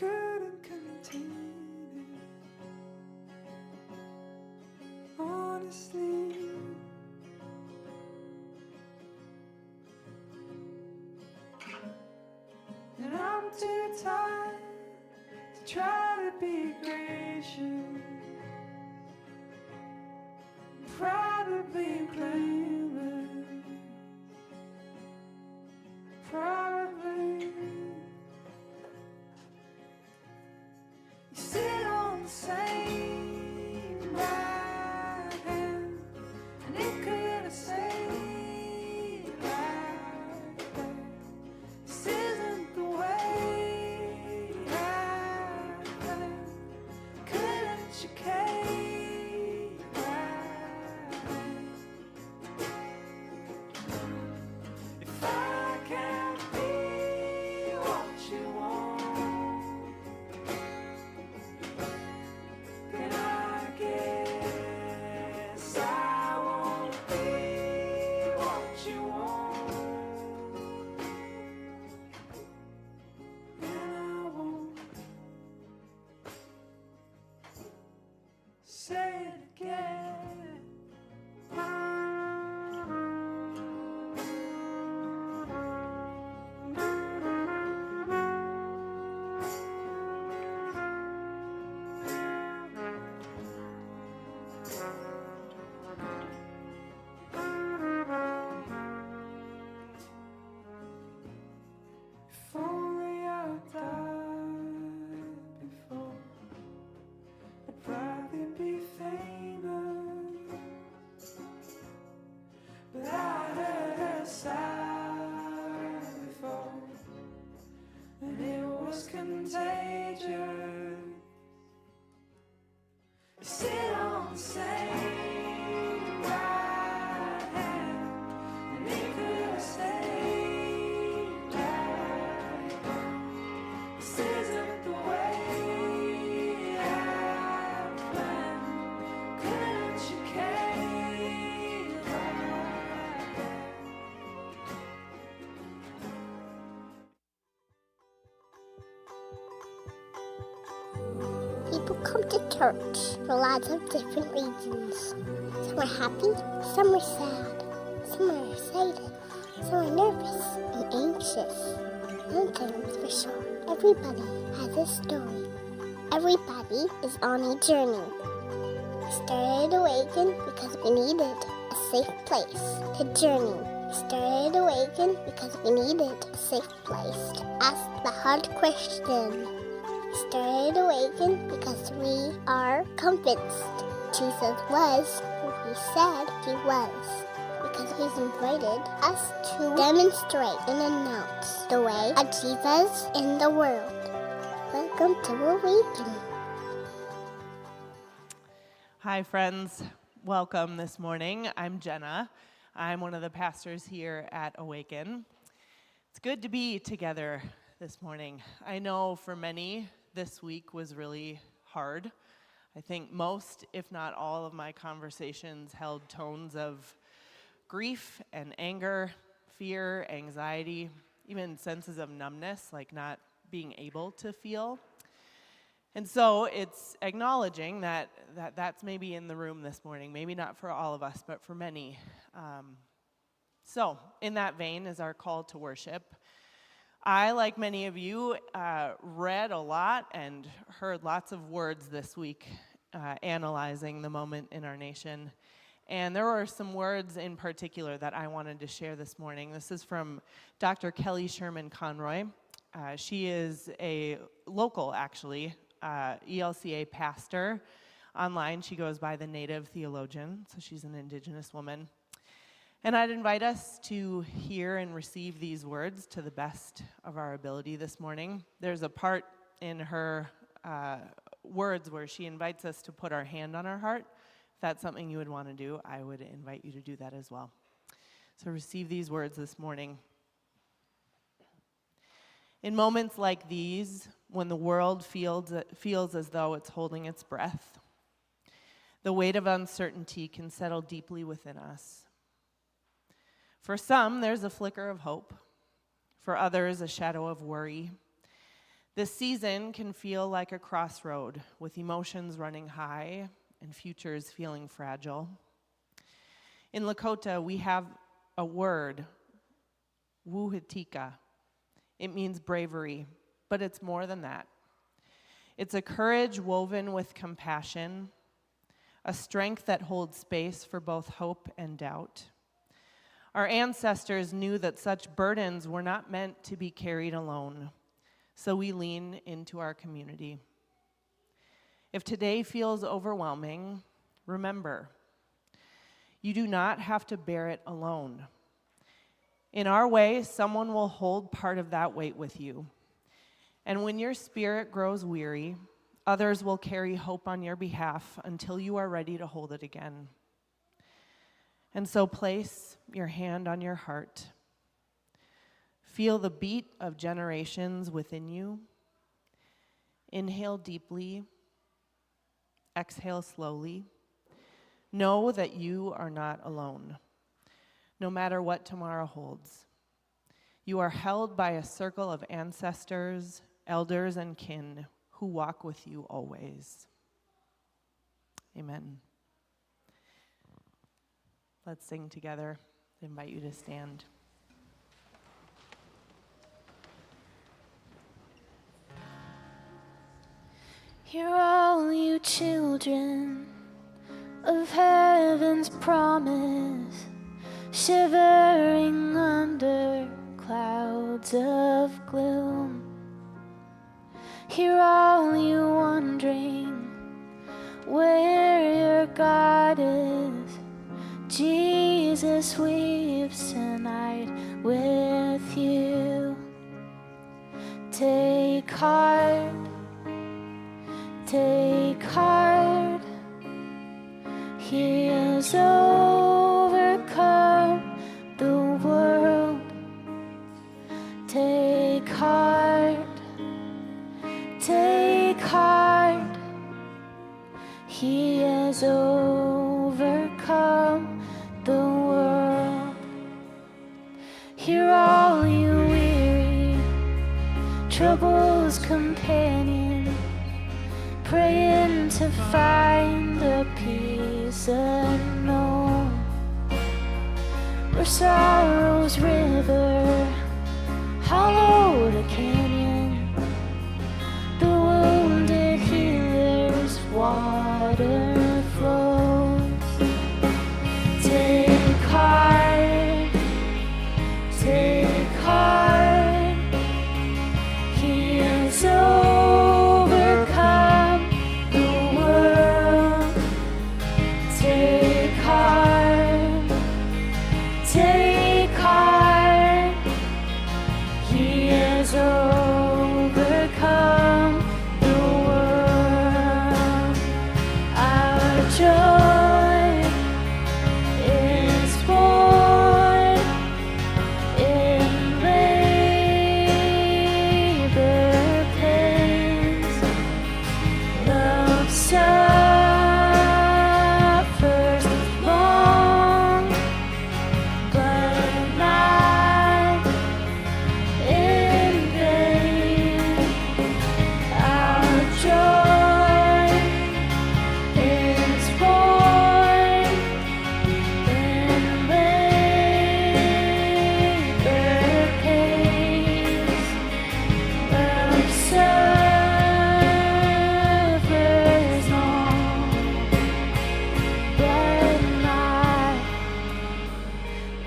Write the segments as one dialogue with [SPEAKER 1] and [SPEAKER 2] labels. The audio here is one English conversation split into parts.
[SPEAKER 1] couldn't contain it. Honestly, and I'm too tired to try to be gracious. Probably blameless. Probably. You sit on the same right hand, and it could have stayed like that. This isn't the way I planned. Couldn't you cave right? If I can't be what you want, then I guess I won't be what you want, and I won't say it again. If only I died before, I'd probably be famous. But I heard her sigh before, and it was contagious. You sit on the same right hand, and it could have stayed like that. This isn't the way I planned. Couldn't you cave like that?
[SPEAKER 2] People come to church for lots of different reasons. Some are happy, some are sad, some are excited, some are nervous and anxious. One thing is for sure, everybody has a story. Everybody is on a journey. We started Awaken because we needed a safe place to journey. We started Awaken because we needed a safe place to ask the hard question. We started Awaken because we are convinced Jesus was who he said he was. Because he's invited us to demonstrate and announce the way of Jesus in the world. Welcome to Awaken.
[SPEAKER 3] Hi, friends. Welcome this morning. I'm Jenna. I'm one of the pastors here at Awaken. It's good to be together this morning. I know for many, this week was really hard. I think most, if not all, of my conversations held tones of grief and anger, fear, anxiety, even senses of numbness, like not being able to feel. And so it's acknowledging that that's maybe in the room this morning, maybe not for all of us, but for many. So in that vein is our call to worship. I, like many of you, read a lot and heard lots of words this week analyzing the moment in our nation. And there were some words in particular that I wanted to share this morning. This is from Dr. Kelly Sherman Conroy. She is a local, actually, ELCA pastor. Online, she goes by the Native Theologian, so she's an Indigenous woman. And I'd invite us to hear and receive these words to the best of our ability this morning. There's a part in her words where she invites us to put our hand on our heart. If that's something you would want to do, I would invite you to do that as well. So receive these words this morning. In moments like these, when the world feels as though it's holding its breath, the weight of uncertainty can settle deeply within us. For some, there's a flicker of hope. For others, a shadow of worry. This season can feel like a crossroad with emotions running high and futures feeling fragile. In Lakota, we have a word, wuhitika. It means bravery, but it's more than that. It's a courage woven with compassion, a strength that holds space for both hope and doubt. Our ancestors knew that such burdens were not meant to be carried alone, so we lean into our community. If today feels overwhelming, remember, you do not have to bear it alone. In our way, someone will hold part of that weight with you. And when your spirit grows weary, others will carry hope on your behalf until you are ready to hold it again. And so place your hand on your heart. Feel the beat of generations within you. Inhale deeply. Exhale slowly. Know that you are not alone, no matter what tomorrow holds. You are held by a circle of ancestors, elders, and kin who walk with you always. Amen. Let's sing together. I invite you to stand.
[SPEAKER 1] Hear all you children of heaven's promise, shivering under clouds of gloom. Hear all you wondering where your God is. Jesus weeps tonight with you. Take heart, take heart. He has overcome the world. Take heart, take heart. He has overcome the world. Hear all you weary, trouble's companion, praying to find the peace unknown, where sorrow's river hollowed a canyon, the wounded healer's water flows. Take heart, take heart. He has overcome the world. Take heart, take heart. He has overcome the world. Our joy is born in labor pains. Love suffers long, but not in vain. Our joy is born in labor pains. Love suffers long, but not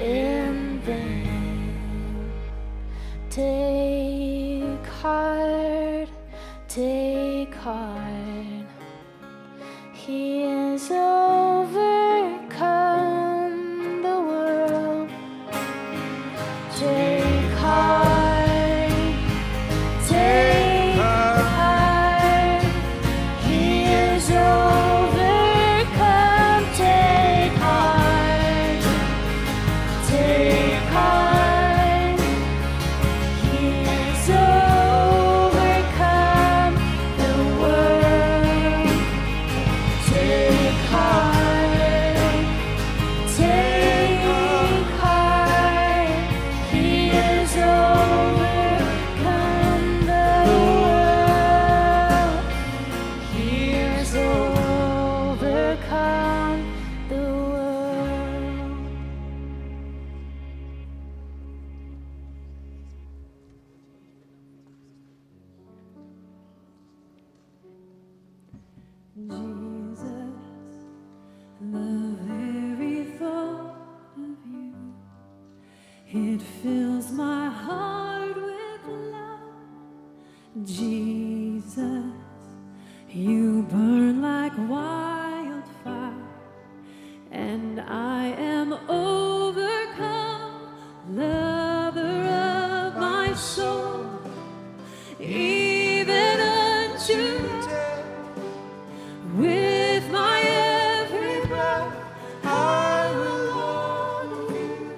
[SPEAKER 1] in vain. Take heart, take heart. He has overcome the world. Take heart, take heart. He has overcome. Take heart, take heart. He has overcome the world. Jesus, the very thought of you, it fills my heart with love. Jesus, you burn like wildfire, and I am overcome, lover of my soul, even unto death. With my every breath, I will honor you.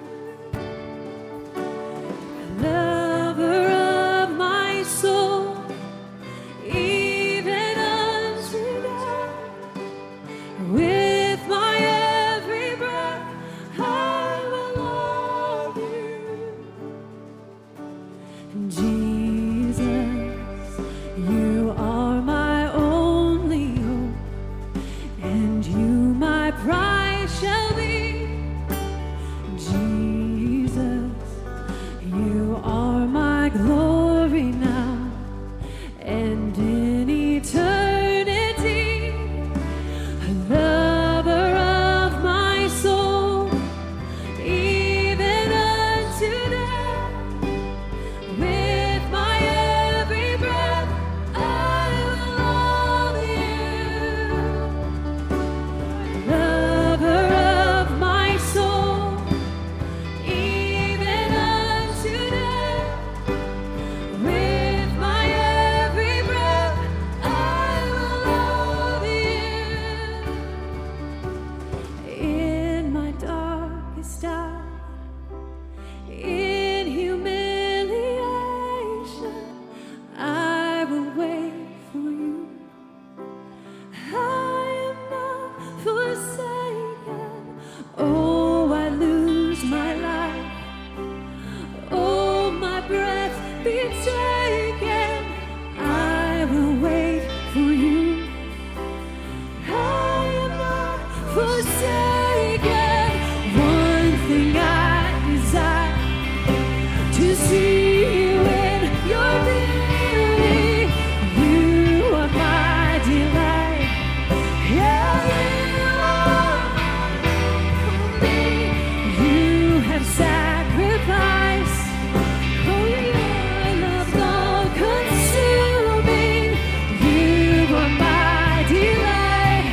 [SPEAKER 1] Lover of my soul, even unto death. With my every breath, I will love you. Jesus, you are my only hope, and you my prize shall be. Jesus, you are my glory now, and in eternity, lover of my soul, even unto death. With my every breath, I will love you. Lover of my soul, even unto death. With my every breath, I will love you. In my darkest hour, in humiliation, I will wait for you. I am not forsaken. Oh, I lose my life. Oh, my breath be taken. I will wait for you. I am not forsaken. One thing I desire, to see you in your beauty. You are my delight. Yeah, you are for me. You have sacrificed. Oh, your love's all consuming. You are my delight.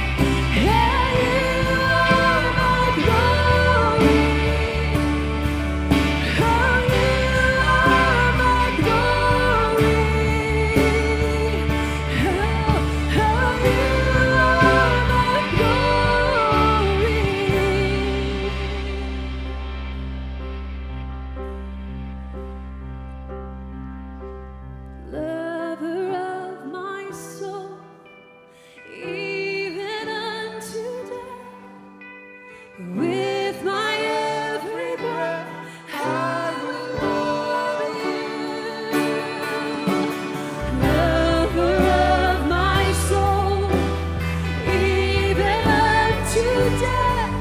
[SPEAKER 1] Yeah, you are my glory. Oh, you are my glory. Oh, you are my glory. Lover of my soul, even unto death. With my every breath, I will love you. Lover of my soul, even unto death.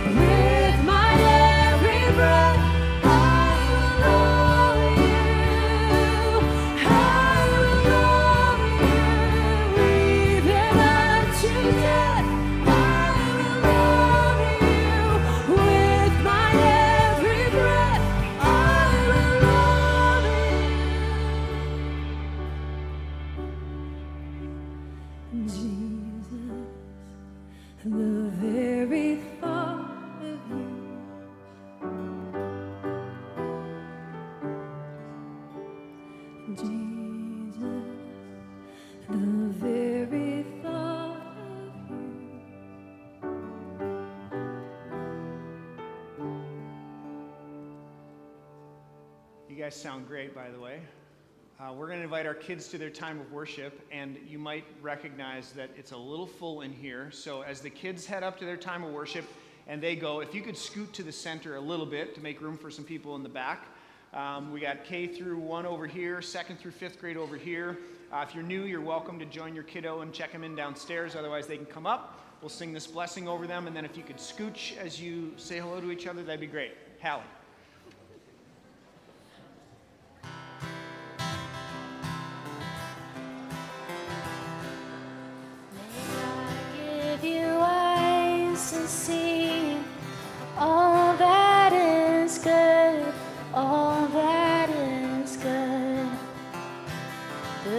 [SPEAKER 1] With my every breath, I will love you. I will love you. Even unto death, I will love you. With my every breath, I will love you. Jesus, the very thought of you, Jesus, the very thought of you.
[SPEAKER 4] You guys sound great, by the way. We're going to invite our kids to their time of worship, and you might recognize that it's a little full in here. So as the kids head up to their time of worship and they go, if you could scoot to the center a little bit to make room for some people in the back. We got K through 1 over here, 2nd through 5th grade over here. If you're new, you're welcome to join your kiddo and check them in downstairs. Otherwise, they can come up. We'll sing this blessing over them, and then if you could scooch as you say hello to each other, that'd be great. Hallie.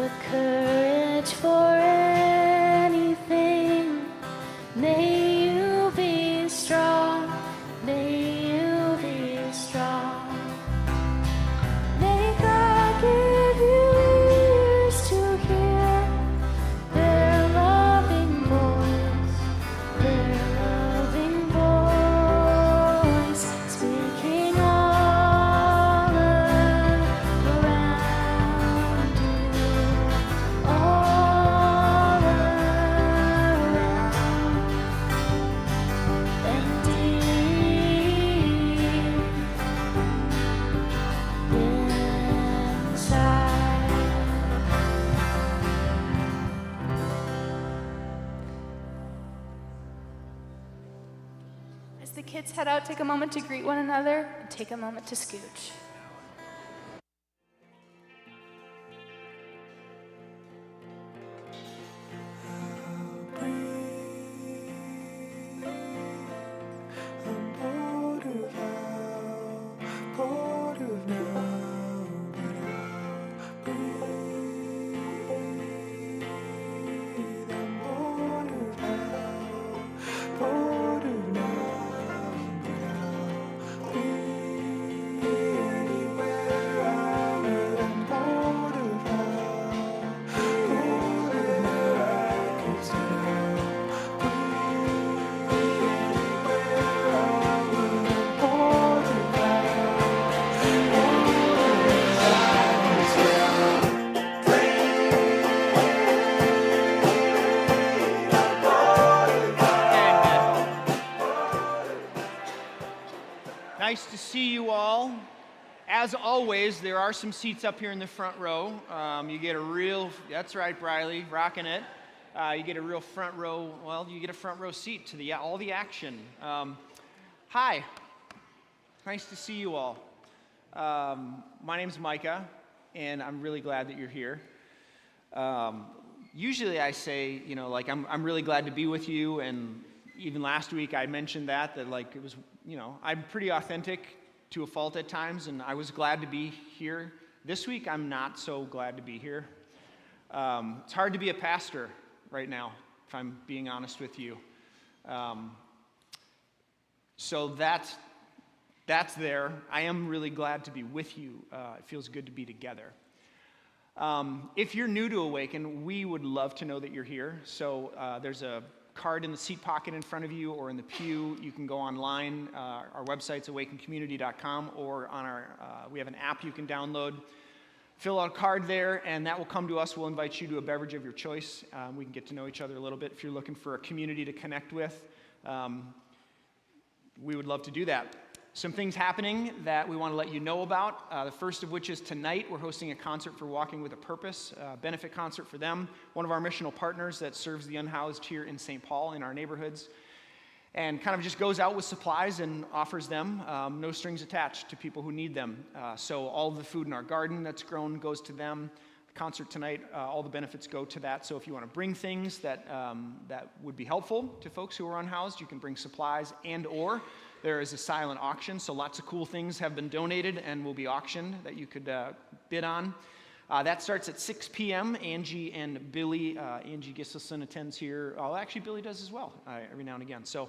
[SPEAKER 1] the courage for anything. May you be strong, may you be strong. May God give you ears to hear their loving voice, speaking all around you, all around and deep inside.
[SPEAKER 5] As the kids head out, take a moment to greet one another and take a moment to scooch.
[SPEAKER 4] Nice to see you all. As always, there are some seats up here in the front row. You get a real, that's right, Briley, rocking it. You get a real front row, well, you get a front row seat to all the action. Hi, nice to see you all. My name's Micah, and I'm really glad that you're here. Usually I say, like, I'm really glad to be with you, and even last week I mentioned that like it was, I'm pretty authentic to a fault at times, and I was glad to be here. This week I'm not so glad to be here. It's hard to be a pastor right now, if I'm being honest with you. So that's there. I am really glad to be with you. It feels good to be together. If you're new to Awaken, we would love to know that you're here. So there's a card in the seat pocket in front of you or in the pew. You can go online. Our website's awakencommunity.com, or on we have an app you can download. Fill out a card there, and that will come to us. We'll invite you to a beverage of your choice. We can get to know each other a little bit. If you're looking for a community to connect with, we would love to do that. Some things happening that we want to let you know about. The first of which is tonight we're hosting a concert for Walking with a Purpose, a benefit concert for them, one of our missional partners that serves the unhoused here in St. Paul in our neighborhoods, and kind of just goes out with supplies and offers them, no strings attached, to people who need them. So all of the food in our garden that's grown goes to them. The concert tonight, all the benefits go to that. So if you want to bring things that would be helpful to folks who are unhoused, you can bring supplies, and/or there is a silent auction, so lots of cool things have been donated and will be auctioned that you could bid on. That starts at 6 p.m. Angie and Billy, Angie Giselson attends here. Oh, actually, Billy does as well, every now and again. So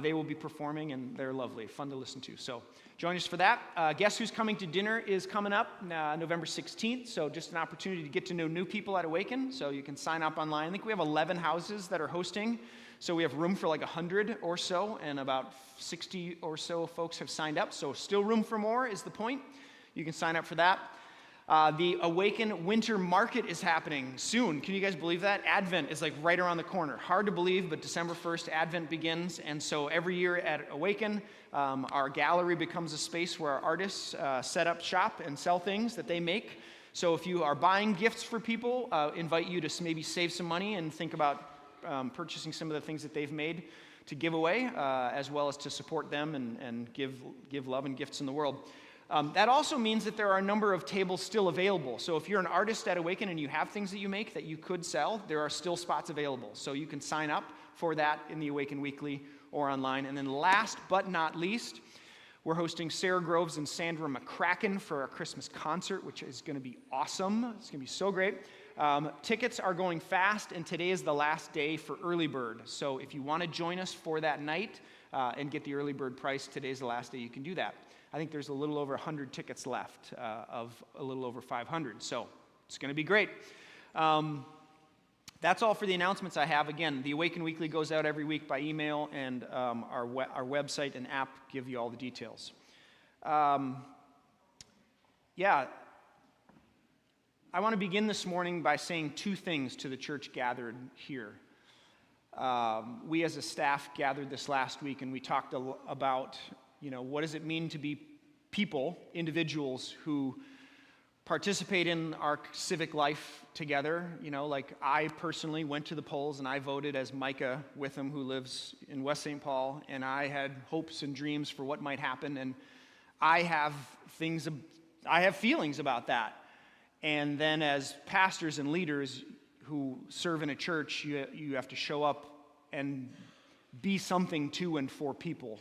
[SPEAKER 4] they will be performing, and they're lovely, fun to listen to. So join us for that. Guess Who's Coming to Dinner is coming up November 16th, so just an opportunity to get to know new people at Awaken, so you can sign up online. I think we have 11 houses that are hosting. So we have room for like 100 or so, and about 60 or so folks have signed up. So still room for more is the point. You can sign up for that. The Awaken Winter Market is happening soon. Can you guys believe that? Advent is like right around the corner. Hard to believe, but December 1st, Advent begins. And so every year at Awaken, our gallery becomes a space where our artists set up shop and sell things that they make. So if you are buying gifts for people, invite you to maybe save some money and think about purchasing some of the things that they've made to give away, as well as to support them and give love and gifts in the world. That also means that there are a number of tables still available. So if you're an artist at Awaken and you have things that you make that you could sell, there are still spots available. So you can sign up for that in the Awaken Weekly or online. And then last but not least, We're hosting Sarah Groves and Sandra McCracken for our Christmas concert, which is going to be awesome. It's going to be so great. Tickets are going fast, and today is the last day for early bird. So if you want to join us for that night and get the early bird price, today's the last day you can do that. I think there's a little over 100 tickets left of a little over 500. So it's going to be great. That's all for the announcements I have. Again, the Awaken Weekly goes out every week by email, and our website and app give you all the details. I want to begin this morning by saying two things to the church gathered here. We as a staff gathered this last week, and we talked about, what does it mean to be people, individuals who participate in our civic life together. Like I personally went to the polls and I voted as Micah Witham, who lives in West St. Paul, and I had hopes and dreams for what might happen, and I have feelings about that. And then as pastors and leaders who serve in a church, you have to show up and be something to and for people.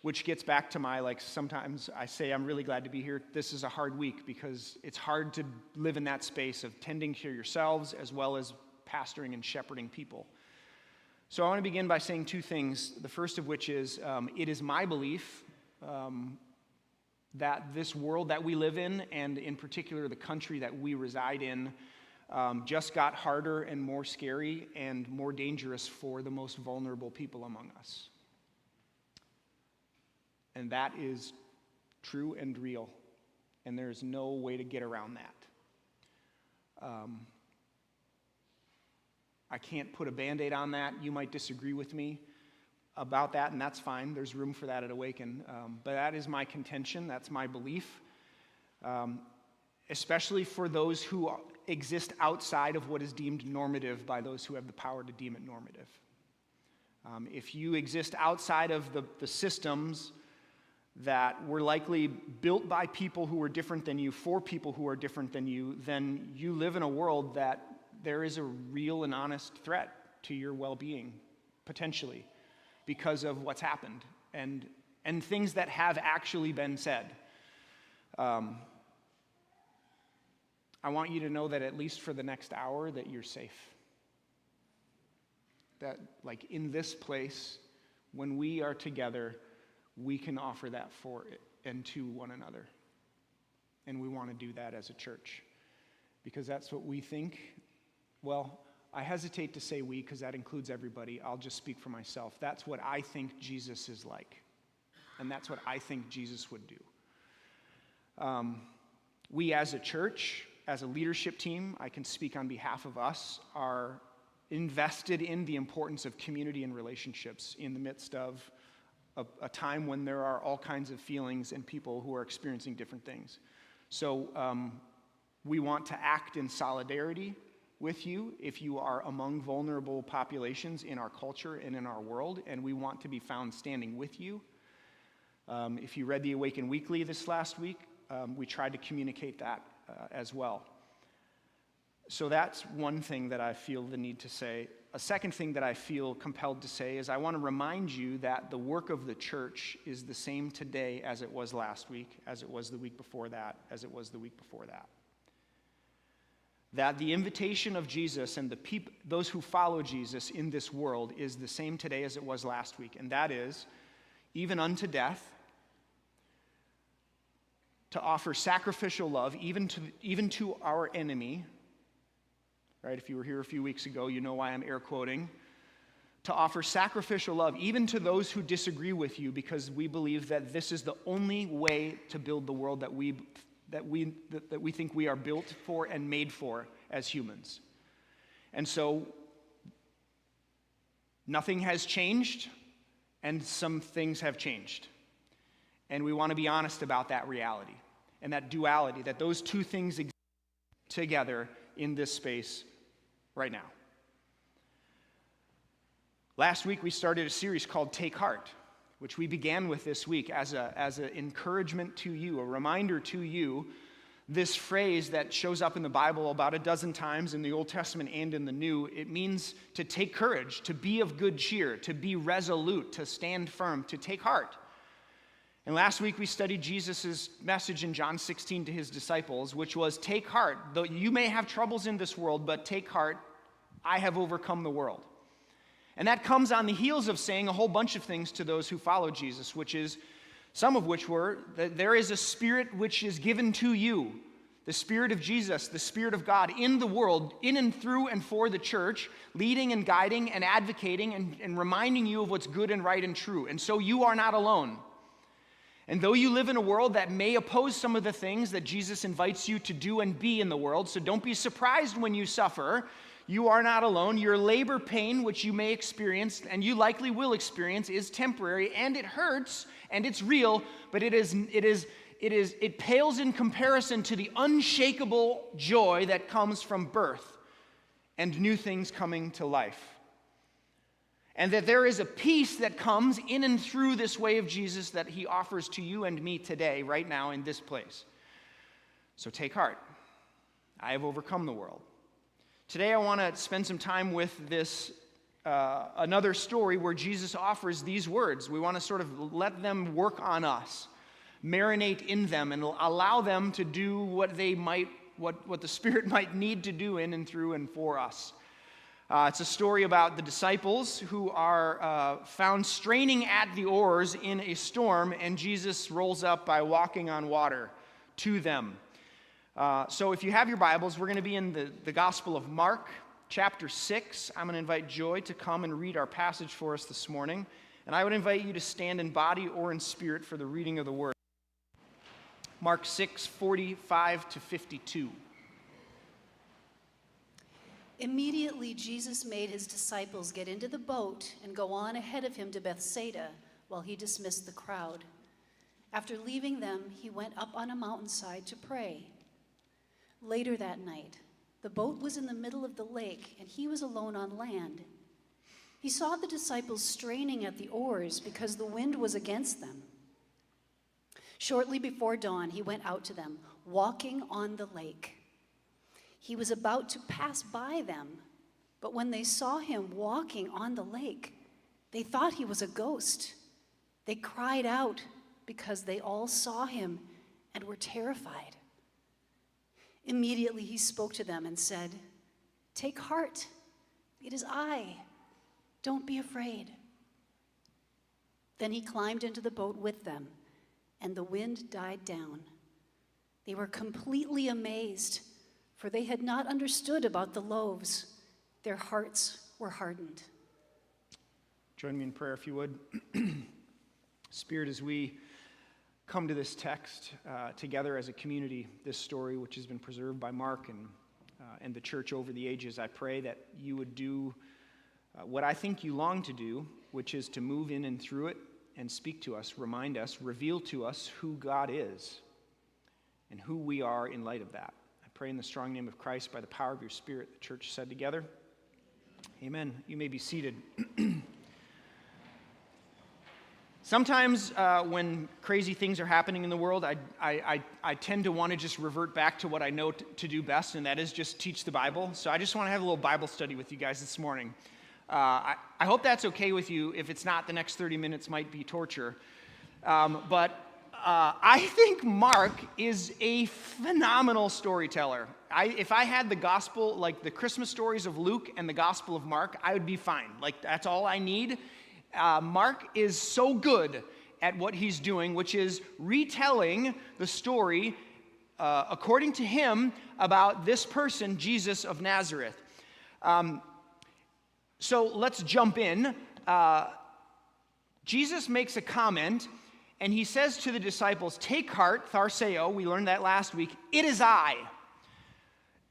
[SPEAKER 4] Which gets back to my, sometimes I say I'm really glad to be here. This is a hard week because it's hard to live in that space of tending to yourselves as well as pastoring and shepherding people. So I want to begin by saying two things. The first of which is, it is my belief that this world that we live in, and in particular the country that we reside in, just got harder and more scary and more dangerous for the most vulnerable people among us. And that is true and real, and there's no way to get around that. I can't put a Band-Aid on that. You might disagree with me about that, and that's fine. There's room for that at Awaken. But that is my contention. That's my belief, especially for those who exist outside of what is deemed normative by those who have the power to deem it normative. If you exist outside of the systems that were likely built by people who were different than you, for people who are different than you, then you live in a world that there is a real and honest threat to your well-being, potentially, because of what's happened and things that have actually been said. I want you to know that at least for the next hour that you're safe. That, in this place, when we are together, we can offer that for and to one another. And we want to do that as a church. Because that's what we think. Well, I hesitate to say we because that includes everybody. I'll just speak for myself. That's what I think Jesus is like. And that's what I think Jesus would do. We as a church, as a leadership team, I can speak on behalf of us, are invested in the importance of community and relationships in the midst of a time when there are all kinds of feelings and people who are experiencing different things. So we want to act in solidarity with you if you are among vulnerable populations in our culture and in our world, and we want to be found standing with you. If you read the Awaken Weekly this last week, we tried to communicate that as well. So that's one thing that I feel the need to say. A second thing that I feel compelled to say is I want to remind you that the work of the church is the same today as it was last week, as it was the week before that, as it was the week before that. That the invitation of Jesus and those who follow Jesus in this world is the same today as it was last week, and that is, even unto death, to offer sacrificial love even to our enemy. Right, if you were here a few weeks ago, you know why I'm air quoting. To offer sacrificial love even to those who disagree with you, because we believe that this is the only way to build the world that we think we are built for and made for as humans. And so nothing has changed, and some things have changed. And we want to be honest about that reality and that duality, that those two things exist together in this space right now. Last week we started a series called Take Heart, which we began with this week as an encouragement to you, a reminder to you, this phrase that shows up in the Bible about a dozen times in the Old Testament and in the New. It means to take courage, to be of good cheer, to be resolute, to stand firm, to take heart. And last week we studied Jesus' message in John 16 to his disciples, which was, take heart. Though you may have troubles in this world, but take heart, I have overcome the world. And that comes on the heels of saying a whole bunch of things to those who follow Jesus, which is, some of which were, that there is a spirit which is given to you, the Spirit of Jesus, the Spirit of God in the world, in and through and for the church, leading and guiding and advocating and reminding you of what's good and right and true. And so you are not alone. And though you live in a world that may oppose some of the things that Jesus invites you to do and be in the world, so don't be surprised when you suffer, you are not alone. Your labor pain, which you may experience, and you likely will experience, is temporary, and it hurts, and it's real, but it pales in comparison to the unshakable joy that comes from birth and new things coming to life. And that there is a peace that comes in and through this way of Jesus that he offers to you and me today, right now, in this place. So take heart. I have overcome the world. Today I want to spend some time with this, another story where Jesus offers these words. We want to sort of let them work on us, marinate in them, and allow them to do what the Spirit might need to do in and through and for us. It's a story about the disciples who are found straining at the oars in a storm, and Jesus rolls up by walking on water to them. So if you have your Bibles, we're going to be in the Gospel of Mark, chapter 6. I'm going to invite Joy to come and read our passage for us this morning. And I would invite you to stand in body or in spirit for the reading of the Word. Mark 6, 45 to 52.
[SPEAKER 6] Immediately, Jesus made his disciples get into the boat and go on ahead of him to Bethsaida while he dismissed the crowd. After leaving them, he went up on a mountainside to pray. Later that night, the boat was in the middle of the lake, and he was alone on land. He saw the disciples straining at the oars because the wind was against them. Shortly before dawn, he went out to them, walking on the lake. He was about to pass by them, but when they saw him walking on the lake, they thought he was a ghost. They cried out because they all saw him and were terrified. Immediately he spoke to them and said, "Take heart, it is I. Don't be afraid." Then he climbed into the boat with them, and the wind died down. They were completely amazed, for they had not understood about the loaves. Their hearts were hardened.
[SPEAKER 4] Join me in prayer if you would. Spirit, as we come to this text together as a community, this story which has been preserved by Mark and the church over the ages, I pray that you would do what I think you long to do, which is to move in and through it and speak to us, remind us, reveal to us who God is and who we are in light of that. I pray in the strong name of Christ, by the power of your Spirit, the church said together, amen. You may be seated. Sometimes when crazy things are happening in the world, I tend to want to just revert back to what I know to do best, and that is just teach the Bible. So I just want to have a little Bible study with you guys this morning. I hope that's okay with you. If it's not, the next 30 minutes might be torture. But I think Mark is a phenomenal storyteller. If I had the gospel, like the Christmas stories of Luke and the Gospel of Mark, I would be fine. Like, that's all I need. Mark is so good at what he's doing, which is retelling the story, according to him, about this person, Jesus of Nazareth. So let's jump in. Jesus makes a comment, and he says to the disciples, "Take heart," tharseo, we learned that last week, "it is I."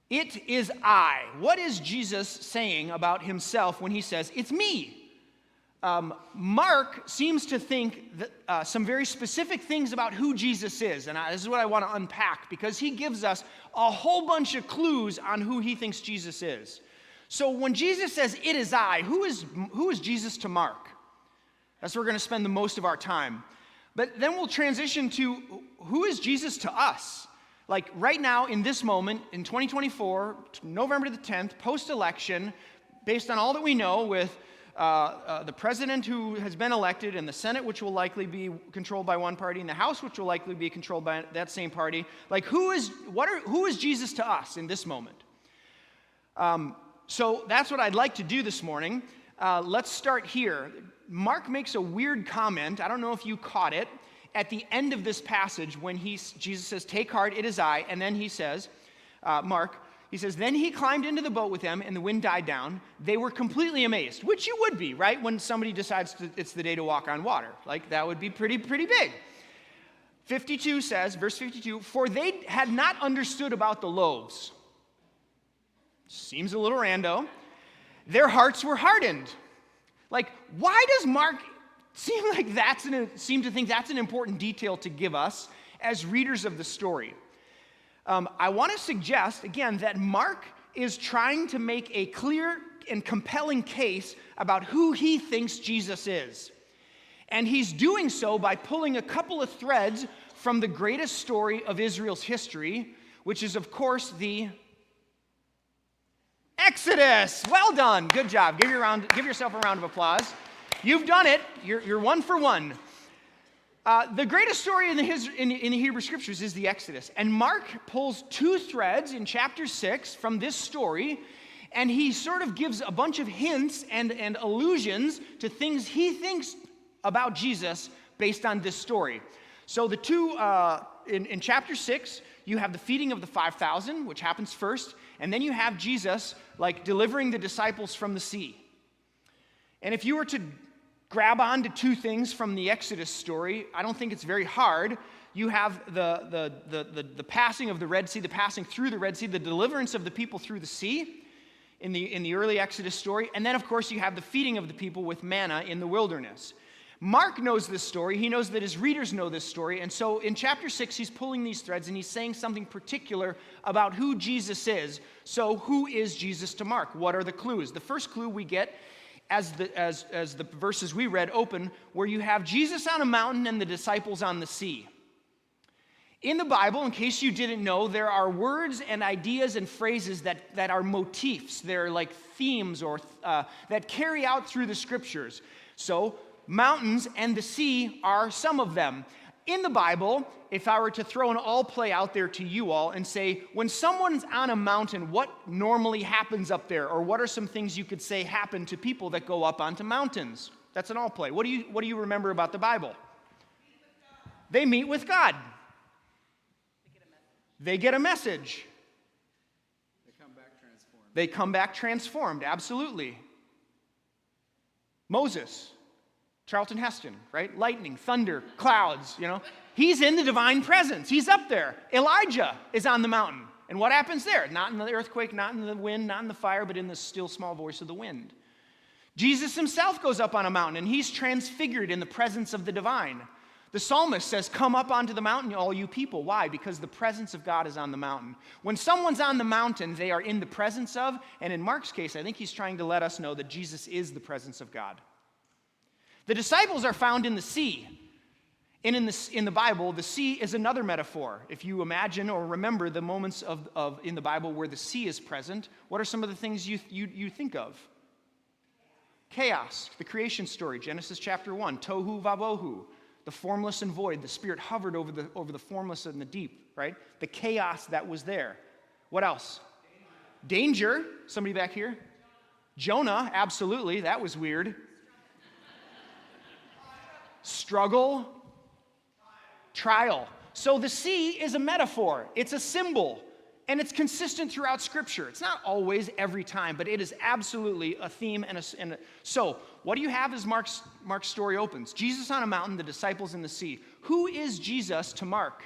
[SPEAKER 4] It is I. What is Jesus saying about himself when he says, "It's me"? Mark seems to think that, some very specific things about who Jesus is, and this is what I want to unpack, because he gives us a whole bunch of clues on who he thinks Jesus is. So when Jesus says, "It is I," who is Jesus to Mark? That's where we're going to spend the most of our time. But then we'll transition to who is Jesus to us? Like right now, in this moment, in 2024, November the 10th, post-election, based on all that we know with the president who has been elected, and the Senate, which will likely be controlled by one party, and the House, which will likely be controlled by that same party. Like, who is Jesus to us in this moment? So that's what I'd like to do this morning. Let's start here. Mark makes a weird comment. I don't know if you caught it. At the end of this passage, when Jesus says, "Take heart, it is I," and then he says, he says, "Then he climbed into the boat with them, and the wind died down. They were completely amazed," which you would be, right? When somebody decides it's the day to walk on water. Like, that would be pretty big. 52 says, verse 52, "For they had not understood about the loaves." Seems a little rando. "Their hearts were hardened." Like, why does Mark seem to think that's an important detail to give us as readers of the story? I want to suggest, again, that Mark is trying to make a clear and compelling case about who he thinks Jesus is. And he's doing so by pulling a couple of threads from the greatest story of Israel's history, which is, of course, the Exodus. Well done. Good job. Give yourself a round of applause. You've done it. You're one for one. The greatest story in the Hebrew Scriptures is the Exodus. And Mark pulls two threads in chapter 6 from this story, and he sort of gives a bunch of hints and allusions to things he thinks about Jesus based on this story. So the two, in chapter 6, you have the feeding of the 5,000, which happens first, and then you have Jesus, like, delivering the disciples from the sea. And if you were to grab on to two things from the Exodus story, I don't think it's very hard. You have the passing of the Red Sea, the passing through the Red Sea, the deliverance of the people through the sea in the early Exodus story, and then, of course, you have the feeding of the people with manna in the wilderness. Mark knows this story. He knows that his readers know this story, and so in chapter 6, he's pulling these threads, and he's saying something particular about who Jesus is. So who is Jesus to Mark? What are the clues? The first clue we get as the verses we read open, where you have Jesus on a mountain and the disciples on the sea. In the Bible, in case you didn't know, there are words and ideas and phrases that are motifs. They're like themes or that carry out through the Scriptures. So mountains and the sea are some of them. In the Bible, if I were to throw an all play out there to you all and say, when someone's on a mountain, what normally happens up there? Or what are some things you could say happen to people that go up onto mountains? That's an all play. What do you remember about the Bible? They meet with God. They get a message. They come back transformed, absolutely. Moses, Charlton Heston, right? Lightning, thunder, clouds, He's in the divine presence. He's up there. Elijah is on the mountain. And what happens there? Not in the earthquake, not in the wind, not in the fire, but in the still small voice of the wind. Jesus himself goes up on a mountain, and he's transfigured in the presence of the divine. The psalmist says, "Come up onto the mountain, all you people." Why? Because the presence of God is on the mountain. When someone's on the mountain, they are in the presence of, and in Mark's case, I think he's trying to let us know that Jesus is the presence of God. The disciples are found in the sea. And in the Bible, the sea is another metaphor. If you imagine or remember the moments in the Bible where the sea is present, what are some of the things you think of? Chaos, the creation story, Genesis chapter 1, tohu vabohu, the formless and void. The Spirit hovered over the formless and the deep, right? The chaos that was there. What else? Danger. Somebody back here? Jonah, absolutely. That was weird. Struggle. Trial. So the sea is a metaphor. It's a symbol. And it's consistent throughout Scripture. It's not always every time, but it is absolutely a theme. So what do you have as Mark's story opens? Jesus on a mountain, the disciples in the sea. Who is Jesus to Mark?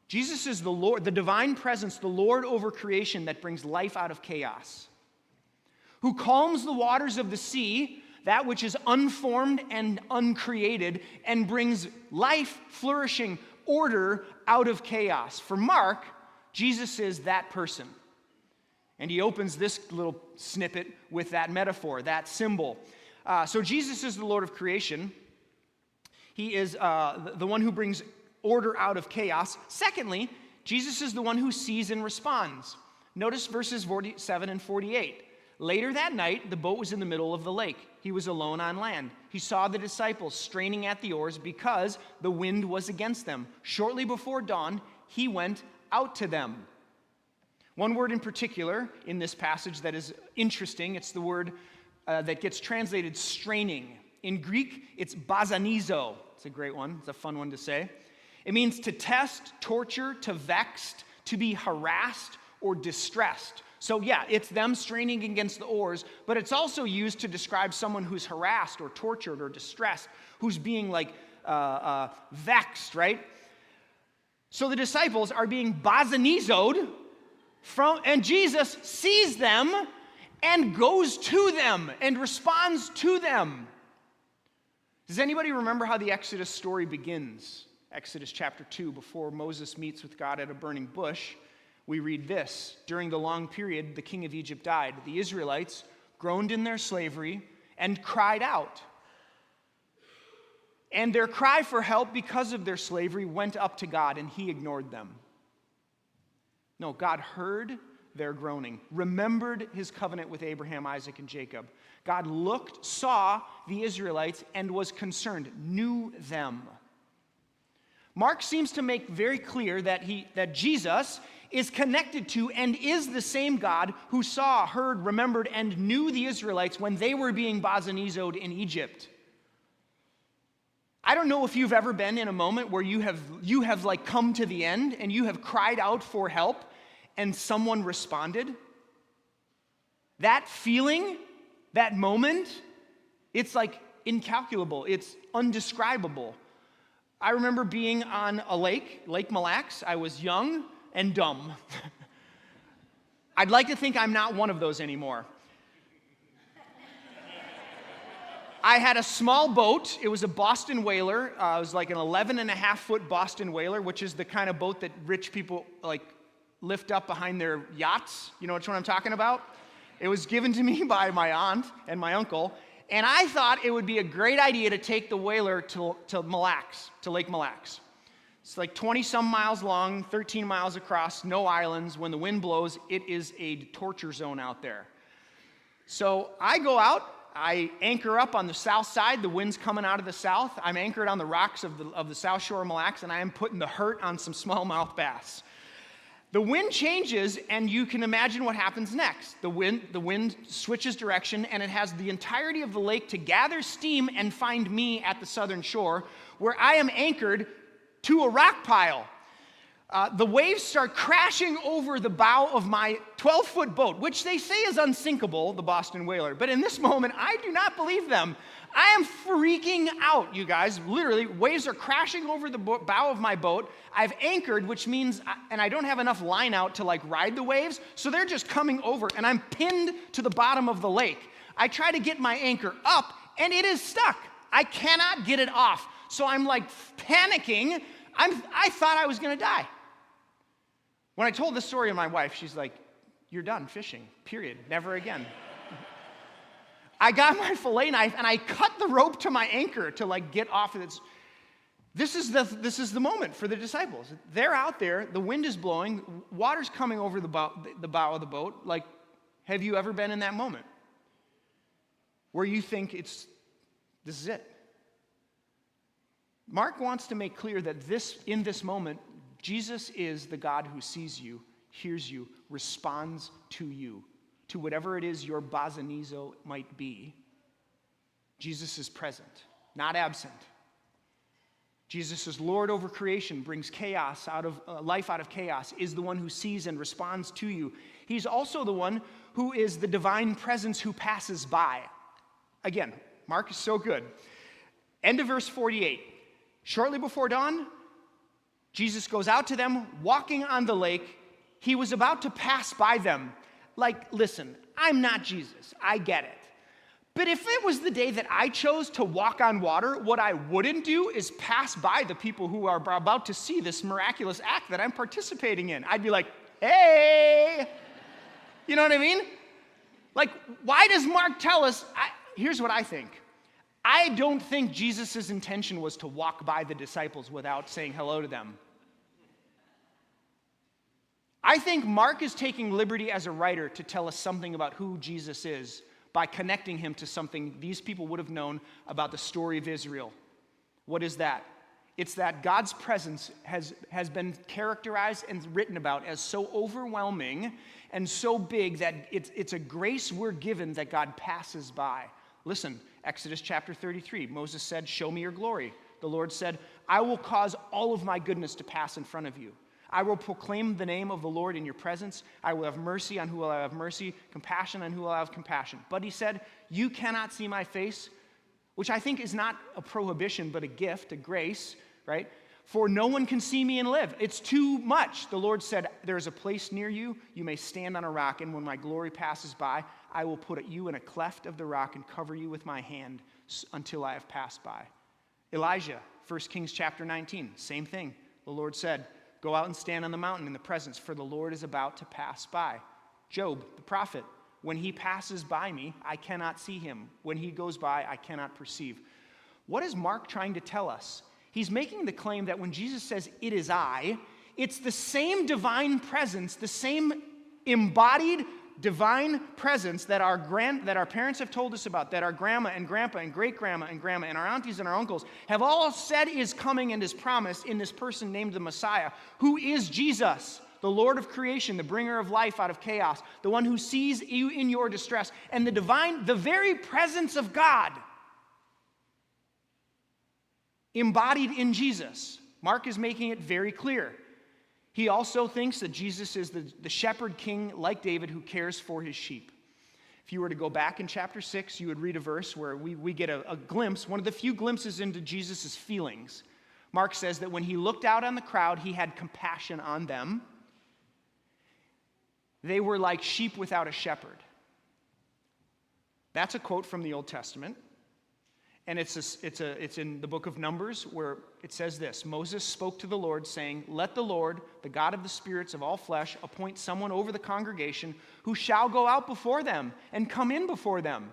[SPEAKER 4] Jesus is the Lord, the divine presence, the Lord over creation that brings life out of chaos. Who calms the waters of the sea, that which is unformed and uncreated, and brings life, flourishing, order out of chaos. For Mark, Jesus is that person. And he opens this little snippet with that metaphor, that symbol. So Jesus is the Lord of creation. He is the one who brings order out of chaos. Secondly, Jesus is the one who sees and responds. Notice verses 47 and 48. Later that night, the boat was in the middle of the lake. He was alone on land. He saw the disciples straining at the oars because the wind was against them. Shortly before dawn, he went out to them. One word in particular in this passage that is interesting, it's the word that gets translated straining. In Greek, it's bazanizo. It's a great one. It's a fun one to say. It means to test, torture, to vex, to be harassed or distressed. So yeah, it's them straining against the oars, but it's also used to describe someone who's harassed or tortured or distressed, who's being like vexed, right? So the disciples are being bazanizoed and Jesus sees them and goes to them and responds to them. Does anybody remember how the Exodus story begins? Exodus chapter 2, before Moses meets with God at a burning bush, we read this: during the long period, the king of Egypt died. The Israelites groaned in their slavery and cried out. And their cry for help because of their slavery went up to God, and he ignored them. No, God heard their groaning, remembered his covenant with Abraham, Isaac, and Jacob. God looked, saw the Israelites, and was concerned, knew them. Mark seems to make very clear that Jesus is connected to and is the same God who saw, heard, remembered, and knew the Israelites when they were being bazanizoed in Egypt. I don't know if you've ever been in a moment where you have like come to the end and you have cried out for help and someone responded. That feeling, that moment, it's like incalculable. It's undescribable. I remember being on a lake, Lake Mille Lacs. I was young and dumb. I'd like to think I'm not one of those anymore. I had a small boat. It was a Boston whaler. It was like an 11.5-foot Boston whaler, which is the kind of boat that rich people like lift up behind their yachts. You know which one I'm talking about? It was given to me by my aunt and my uncle, and I thought it would be a great idea to take the whaler to Mille Lacs, to Lake Mille Lacs. It's like 20-some miles long, 13 miles across, no islands. When the wind blows, it is a torture zone out there. So I go out, I anchor up on the south side. The wind's coming out of the south. I'm anchored on the rocks of the south shore of Mille Lacs, and I am putting the hurt on some smallmouth bass. The wind changes, and you can imagine what happens next. The wind switches direction, and it has the entirety of the lake to gather steam and find me at the southern shore, where I am anchored to a rock pile. The waves start crashing over the bow of my 12-foot boat, which they say is unsinkable, the Boston whaler. But in this moment, I do not believe them. I am freaking out, you guys. Literally, waves are crashing over the bow of my boat. I've anchored, which means, and I don't have enough line out to like ride the waves, so they're just coming over, and I'm pinned to the bottom of the lake. I try to get my anchor up, and it is stuck. I cannot get it off. So I'm like panicking. I thought I was going to die. When I told this story to my wife, she's like, "You're done fishing, period, never again." I got my fillet knife and I cut the rope to my anchor to like get off of it. This is the moment for the disciples. They're out there, the wind is blowing, water's coming over the bow of the boat. Like, have you ever been in that moment where you think this is it? Mark wants to make clear that in this moment, Jesus is the God who sees you, hears you, responds to you, to whatever it is your bazanizo might be. Jesus is present, not absent. Jesus is Lord over creation, brings chaos life out of chaos, is the one who sees and responds to you. He's also the one who is the divine presence who passes by. Again, Mark is so good. End of verse 48. Shortly before dawn, Jesus goes out to them, walking on the lake. He was about to pass by them. Like, listen, I'm not Jesus. I get it. But if it was the day that I chose to walk on water, what I wouldn't do is pass by the people who are about to see this miraculous act that I'm participating in. I'd be like, hey! You know what I mean? Like, why does Mark tell us? Here's what I think. I don't think Jesus' intention was to walk by the disciples without saying hello to them. I think Mark is taking liberty as a writer to tell us something about who Jesus is by connecting him to something these people would have known about the story of Israel. What is that? It's that God's presence has been characterized and written about as so overwhelming and so big that it's a grace we're given that God passes by. Listen, Exodus chapter 33, Moses said, "Show me your glory." The Lord said, "I will cause all of my goodness to pass in front of you. I will proclaim the name of the Lord in your presence. I will have mercy on who will I have mercy, compassion on who will I have compassion." But he said, "You cannot see my face," which I think is not a prohibition, but a gift, a grace, right? "For no one can see me and live." It's too much. The Lord said, "There is a place near you. You may stand on a rock, and when my glory passes by, I will put you in a cleft of the rock and cover you with my hand until I have passed by." Elijah, 1 Kings chapter 19, same thing. The Lord said, "Go out and stand on the mountain in the presence, for the Lord is about to pass by." Job, the prophet, "When he passes by me, I cannot see him. When he goes by, I cannot perceive." What is Mark trying to tell us? He's making the claim that when Jesus says, "It is I," it's the same divine presence, the same embodied divine presence that our parents have told us about, that our grandma and grandpa and great-grandma and grandma and our aunties and our uncles have all said is coming and is promised in this person named the Messiah, who is Jesus, the Lord of creation, the bringer of life out of chaos, the one who sees you in your distress, and the very presence of God embodied in Jesus. Mark is making it very clear. He also thinks that Jesus is the shepherd king like David who cares for his sheep. If you were to go back in chapter 6, you would read a verse where we get a glimpse, one of the few glimpses into Jesus' feelings. Mark says that when he looked out on the crowd, he had compassion on them. They were like sheep without a shepherd. That's a quote from the Old Testament. And it's in the book of Numbers where it says this: "Moses spoke to the Lord, saying, 'Let the Lord, the God of the spirits of all flesh, appoint someone over the congregation who shall go out before them and come in before them,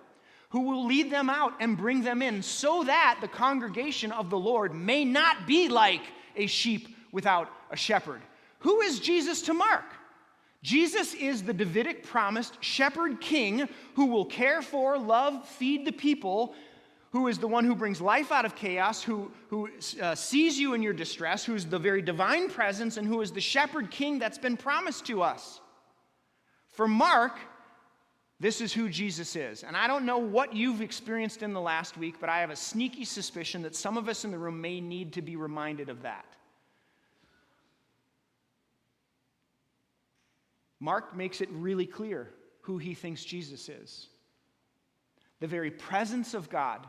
[SPEAKER 4] who will lead them out and bring them in, so that the congregation of the Lord may not be like a sheep without a shepherd.'" Who is Jesus to Mark? Jesus is the Davidic promised shepherd king who will care for, love, feed the people, who is the one who brings life out of chaos, who sees you in your distress, who is the very divine presence, and who is the shepherd king that's been promised to us. For Mark, this is who Jesus is. And I don't know what you've experienced in the last week, but I have a sneaky suspicion that some of us in the room may need to be reminded of that. Mark makes it really clear who he thinks Jesus is. The very presence of God,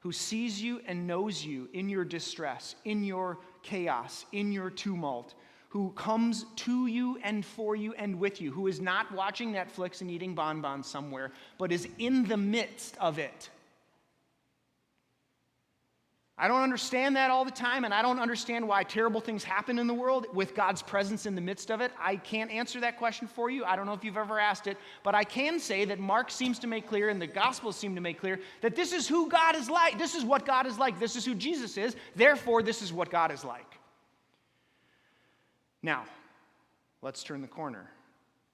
[SPEAKER 4] who sees you and knows you in your distress, in your chaos, in your tumult, who comes to you and for you and with you, who is not watching Netflix and eating bonbons somewhere, but is in the midst of it. I don't understand that all the time, and I don't understand why terrible things happen in the world with God's presence in the midst of it. I can't answer that question for you. I don't know if you've ever asked it, but I can say that Mark seems to make clear, and the Gospels seem to make clear, that this is who God is like. This is what God is like. This is who Jesus is. Therefore, this is what God is like. Now, let's turn the corner.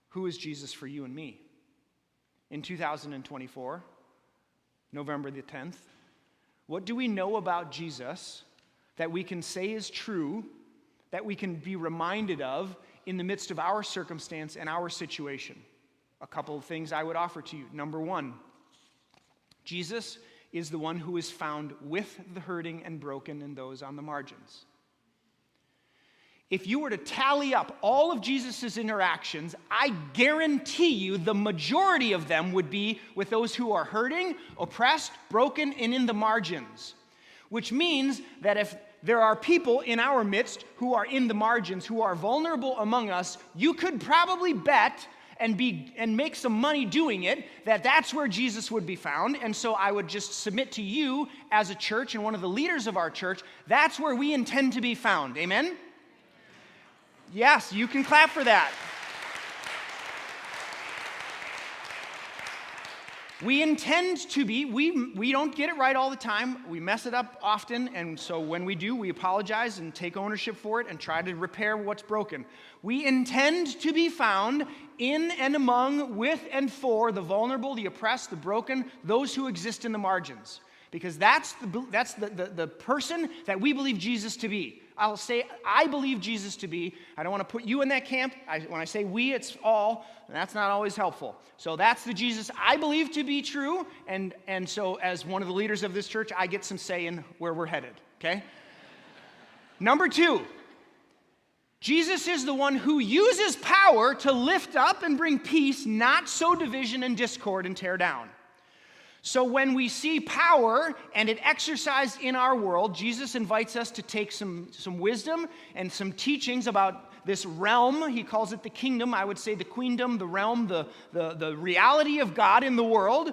[SPEAKER 4] Who is Jesus for you and me? In 2024, November the 10th, what do we know about Jesus that we can say is true, that we can be reminded of in the midst of our circumstance and our situation? A couple of things I would offer to you. Number one, Jesus is the one who is found with the hurting and broken and those on the margins. If you were to tally up all of Jesus' interactions, I guarantee you the majority of them would be with those who are hurting, oppressed, broken, and in the margins. Which means that if there are people in our midst who are in the margins, who are vulnerable among us, you could probably bet and make some money doing it, that's where Jesus would be found. And so I would just submit to you as a church and one of the leaders of our church, that's where we intend to be found. Amen? Yes, you can clap for that. We intend to be. We don't get it right all the time. We mess it up often, and so when we do, we apologize and take ownership for it and try to repair what's broken. We intend to be found in and among, with and for the vulnerable, the oppressed, the broken, those who exist in the margins. Because that's the person that we believe Jesus to be. I'll say, I believe Jesus to be. I don't want to put you in that camp. When I say we, it's all, and that's not always helpful. So that's the Jesus I believe to be true, and so as one of the leaders of this church, I get some say in where we're headed, okay? Number 2, Jesus is the one who uses power to lift up and bring peace, not sow division and discord and tear down. So when we see power and it exercised in our world, Jesus invites us to take some wisdom and some teachings about this realm. He calls it the kingdom. I would say the queendom, the realm, the reality of God in the world.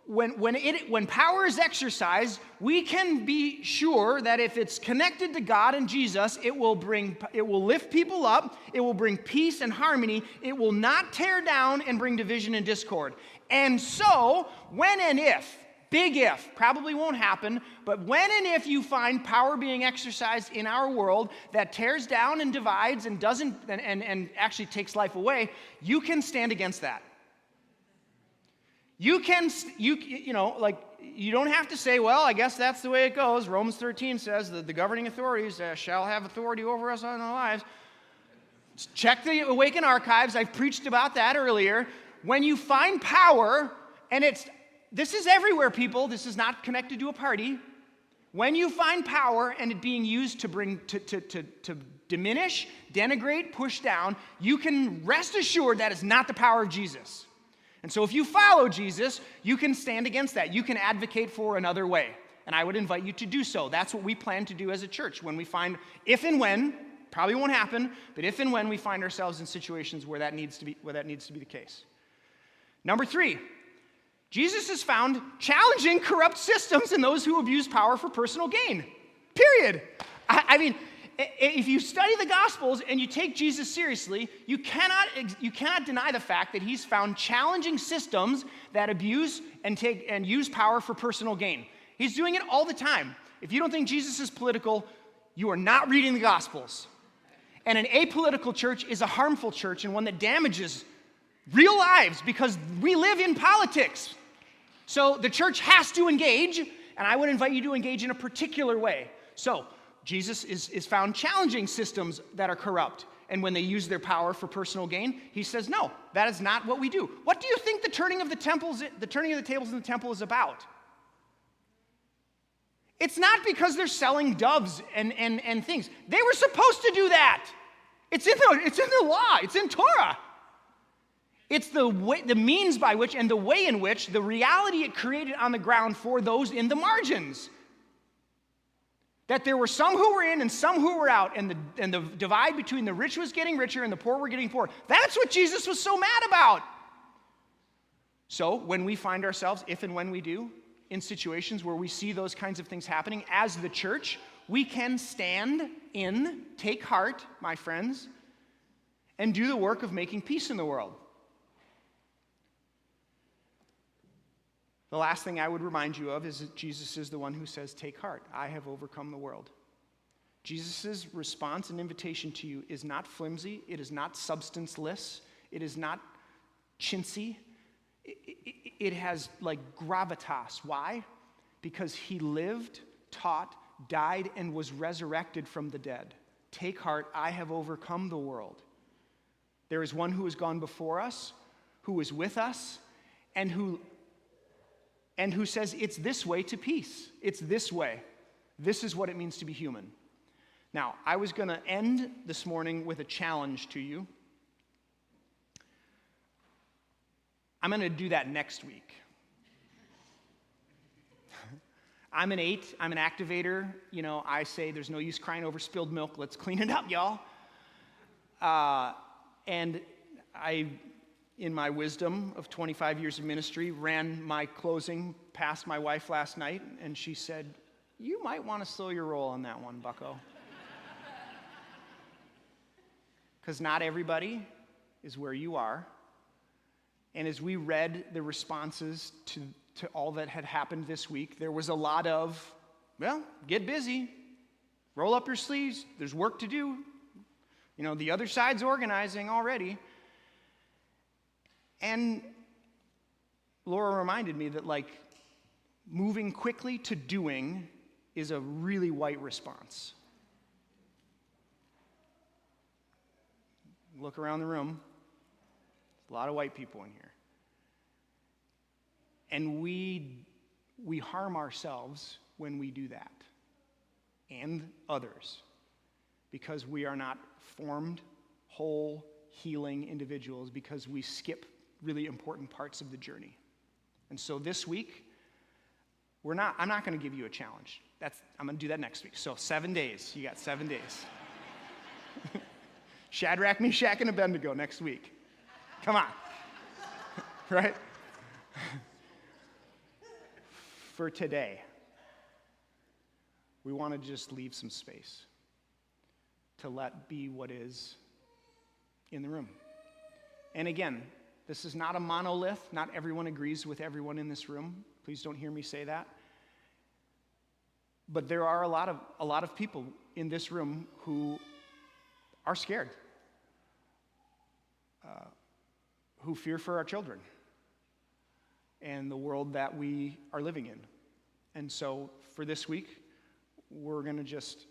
[SPEAKER 4] When power is exercised, we can be sure that if it's connected to God and Jesus, it will lift people up, it will bring peace and harmony, it will not tear down and bring division and discord. And so, when and if, big if, probably won't happen, but when and if you find power being exercised in our world that tears down and divides and doesn't and actually takes life away, you can stand against that. You don't have to say, well, I guess that's the way it goes. Romans 13 says that the governing authorities shall have authority over us in our lives. Check the Awaken archives. I've preached about that earlier. When you find power, and this is everywhere, people. This is not connected to a party. When you find power and it being used to bring to diminish, denigrate, push down, you can rest assured that is not the power of Jesus. And so if you follow Jesus, you can stand against that. You can advocate for another way. And I would invite you to do so. That's what we plan to do as a church when we find, if and when, probably won't happen, but if and when we find ourselves in situations where that needs to be the case. Number 3, Jesus has found challenging corrupt systems and those who abuse power for personal gain. Period. I mean, if you study the Gospels and you take Jesus seriously, you cannot deny the fact that he's found challenging systems that abuse and use power for personal gain. He's doing it all the time. If you don't think Jesus is political, you are not reading the Gospels. And an apolitical church is a harmful church and one that damages real lives because we live in politics. So the church has to engage, and I would invite you to engage in a particular way. So Jesus is found challenging systems that are corrupt, and when they use their power for personal gain, he says, no, that is not what we do. What do you think the turning of the tables in the temple is about? It's not because they're selling doves and things. They were supposed to do that. It's in the law. It's in Torah. It's the means by which and the way in which the reality it created on the ground for those in the margins. That there were some who were in and some who were out, and the divide between the rich was getting richer and the poor were getting poorer. That's what Jesus was so mad about. So when we find ourselves, if and when we do, in situations where we see those kinds of things happening as the church, we can take heart, my friends, and do the work of making peace in the world. The last thing I would remind you of is that Jesus is the one who says, take heart, I have overcome the world. Jesus' response and invitation to you is not flimsy, it is not substanceless, it is not chintzy. It has like gravitas. Why? Because he lived, taught, died, and was resurrected from the dead. Take heart, I have overcome the world. There is one who has gone before us, who is with us, and who says it's this way to peace. It's this way. This is what it means to be human. Now, I was going to end this morning with a challenge to you. I'm going to do that next week. I'm an 8. I'm an activator. You know, I say there's no use crying over spilled milk. Let's clean it up, y'all. And I, in my wisdom of 25 years of ministry, ran my closing past my wife last night, and she said, you might want to slow your roll on that one, bucko. Because not everybody is where you are, And as we read the responses to all that had happened this week, there was a lot of, well, get busy, roll up your sleeves, there's work to do. You know, the other side's organizing already. And Laura reminded me that, like, moving quickly to doing is a really white response. Look around the room. There's a lot of white people in here. And we harm ourselves when we do that, and others, because we are not formed, whole, healing individuals, because we skip really important parts of the journey. And so this week, I'm not going to give you a challenge. I'm going to do that next week. So 7 days. You got 7 days. Shadrach, Meshach, and Abednego next week. Come on. Right? For today, we want to just leave some space to let be what is in the room. And again, this is not a monolith. Not everyone agrees with everyone in this room. Please don't hear me say that. But there are a lot of people in this room who are scared, who fear for our children and the world that we are living in. And so for this week, we're going to just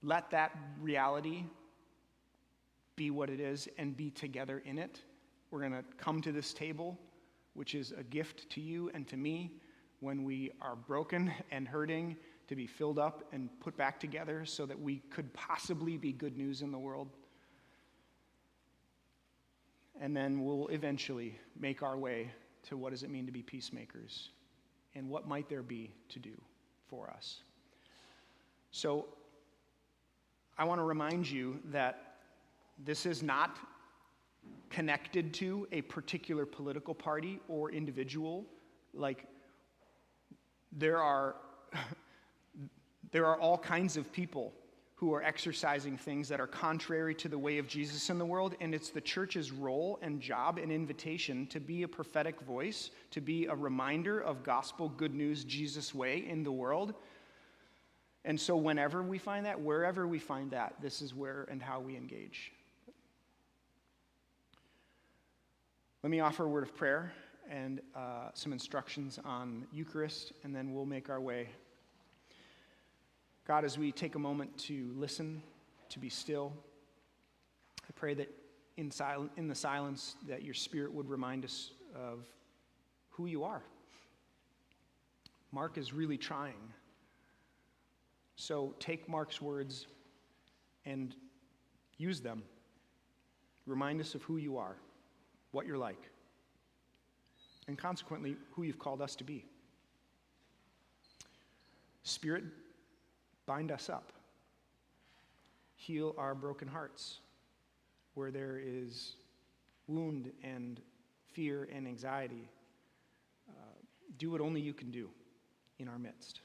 [SPEAKER 4] let that reality be what it is and be together in it. We're going to come to this table, which is a gift to you and to me when we are broken and hurting, to be filled up and put back together so that we could possibly be good news in the world. And then we'll eventually make our way to what does it mean to be peacemakers and what might there be to do for us. So I want to remind you that this is not connected to a particular political party or individual. Like, there are all kinds of people who are exercising things that are contrary to the way of Jesus in the world, and it's the church's role and job and invitation to be a prophetic voice, to be a reminder of gospel good news Jesus' way in the world. And so whenever we find that, wherever we find that, this is where and how we engage. Let me offer a word of prayer and some instructions on Eucharist, and then we'll make our way. God, as we take a moment to listen, to be still, I pray that in the silence that your Spirit would remind us of who you are. Mark is really trying. So take Mark's words and use them. Remind us of who you are, what you're like, and consequently, who you've called us to be. Spirit, bind us up. Heal our broken hearts where there is wound and fear and anxiety. Do what only you can do in our midst.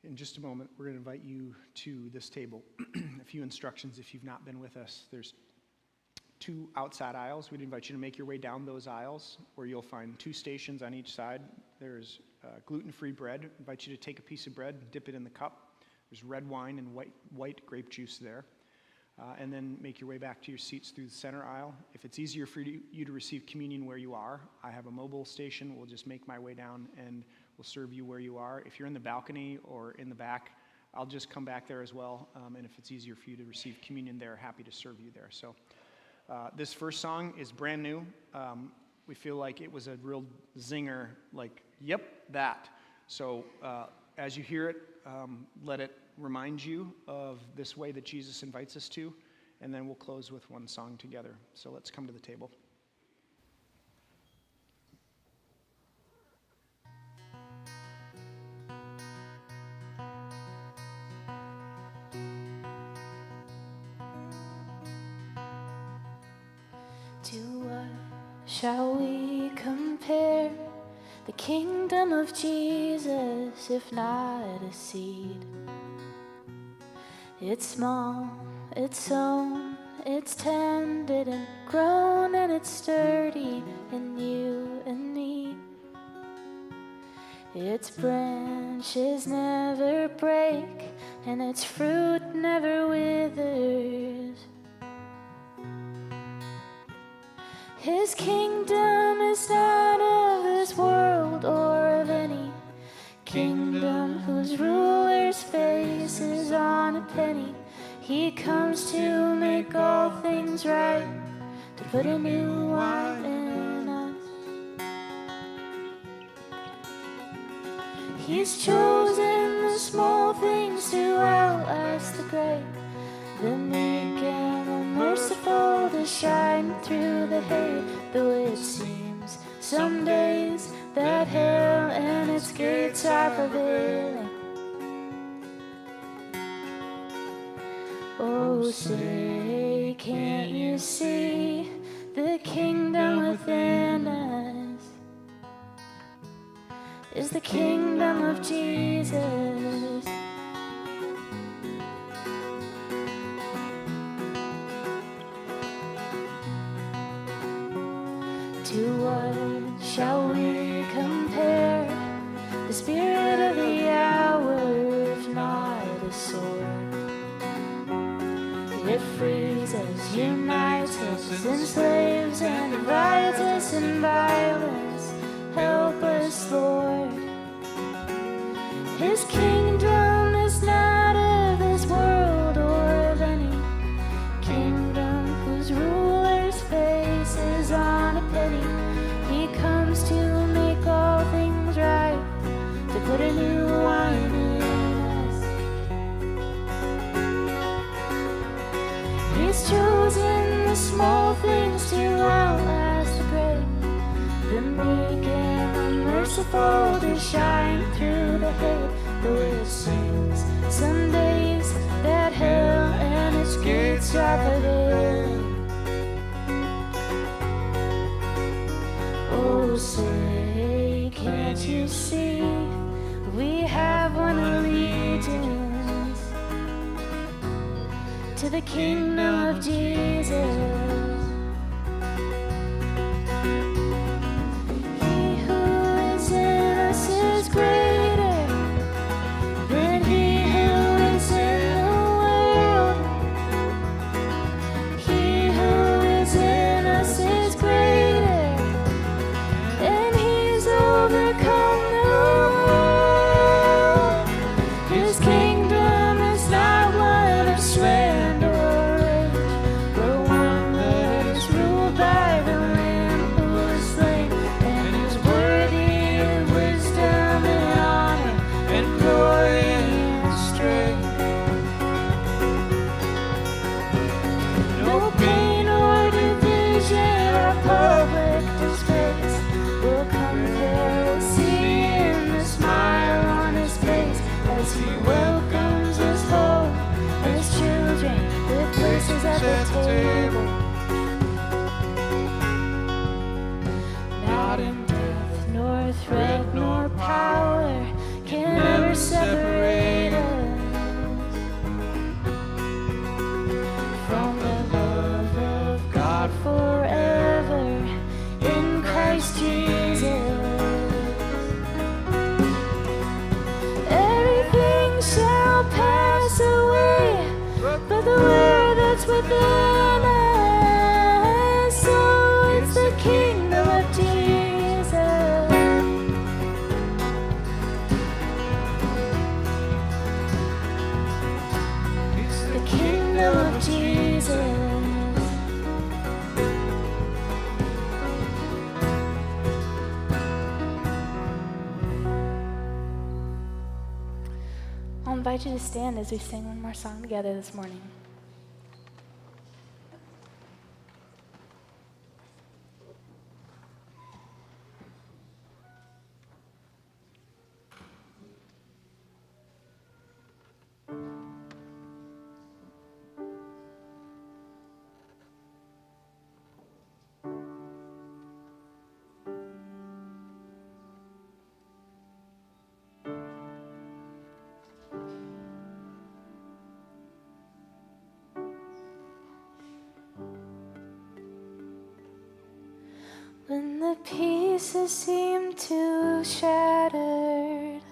[SPEAKER 4] In just a moment, we're going to invite you to this table. A few instructions if you've not been with us. There's 2 outside aisles. We'd invite you to make your way down those aisles where you'll find 2 stations on each side. There's gluten-free bread. I invite you to take a piece of bread, dip it in the cup. There's red wine and white grape juice there. And then make your way back to your seats through the center aisle. If it's easier for you to receive communion where you are, I have a mobile station. We'll just make my way down and we'll serve you where you are. If you're in the balcony or in the back, I'll just come back there as well. And if it's easier for you to receive communion there, happy to serve you there. So this first song is brand new. We feel like it was a real zinger, like, yep, that. So as you hear it, let it remind you of this way that Jesus invites us to, and then we'll close with one song together. So let's come to the table.
[SPEAKER 5] To what shall we compare the kingdom of Jesus, if not a seed? It's small, it's sown, it's tended and grown, and it's sturdy in you and me. Its branches never break, and its fruit never withers. His kingdom is not of this world or of any kingdom whose ruler's face is on a penny. He comes to make all things right, to put a new wine in us. He's chosen the small things to outlast the great, the meek and the merciful to shine through the hate. Though it seems some days that hell and its gates are prevailing. Oh, say, can't you see the kingdom within us is the kingdom of Jesus? To what shall we compare the spirit of the hour, if not a sword? It frees us, unites us, enslaves and divides us in violence. Help us, Lord. His kingdom is not of this world or of any kingdom whose ruler's face is on a penny. He comes to make all things right, to put a new wine in us. He's chosen the small things to outlast the great, the meek and the merciful to shine through the hate. Though it seems some days that hell and its gates are prevailing. Oh, say, can't you see we have one allegiance to the kingdom of Jesus? He who is in us is greater than he who is in the world. He who is in us is greater, and he's overcome the world. His kingdom is not one of strength or rage, but one that is ruled by the Lamb who was slain, and is worthy of wisdom and honor and glory and strength. No pain or division or public disgrace will compare with seeing the smile on his face as he welcomes us home as children with places at the table. Not in death, nor threat, nor power can ever separate us from the love of God forever in Christ Jesus. Everything shall pass away, but the word that's within us, so it's the kingdom of Jesus. It's the kingdom of Jesus. I'll invite you to stand as we sing one more song together this morning. When the pieces seem too shattered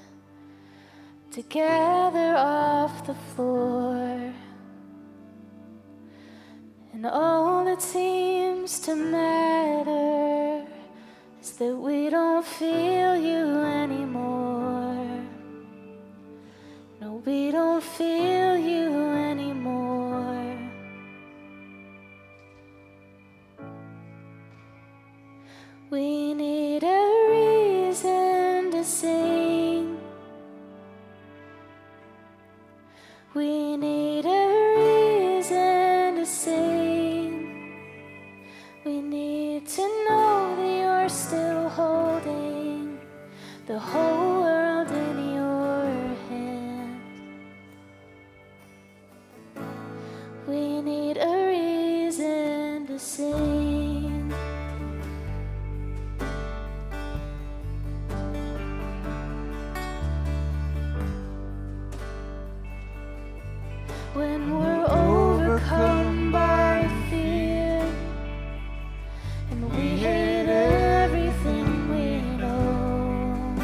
[SPEAKER 5] to gather off the floor, and all that seems to matter is that we don't feel you anymore. No, we don't feel you anymore. We need a reason to sing. We need a reason to sing. We need to know that you're still holding the whole world in your hand. We need a reason to sing. When we're overcome by fear and we hate everything we know,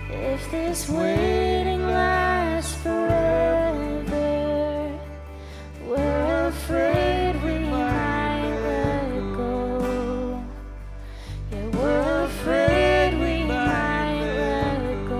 [SPEAKER 5] if this waiting lasts forever, we're afraid we might let go. Yeah, we're afraid we might let go.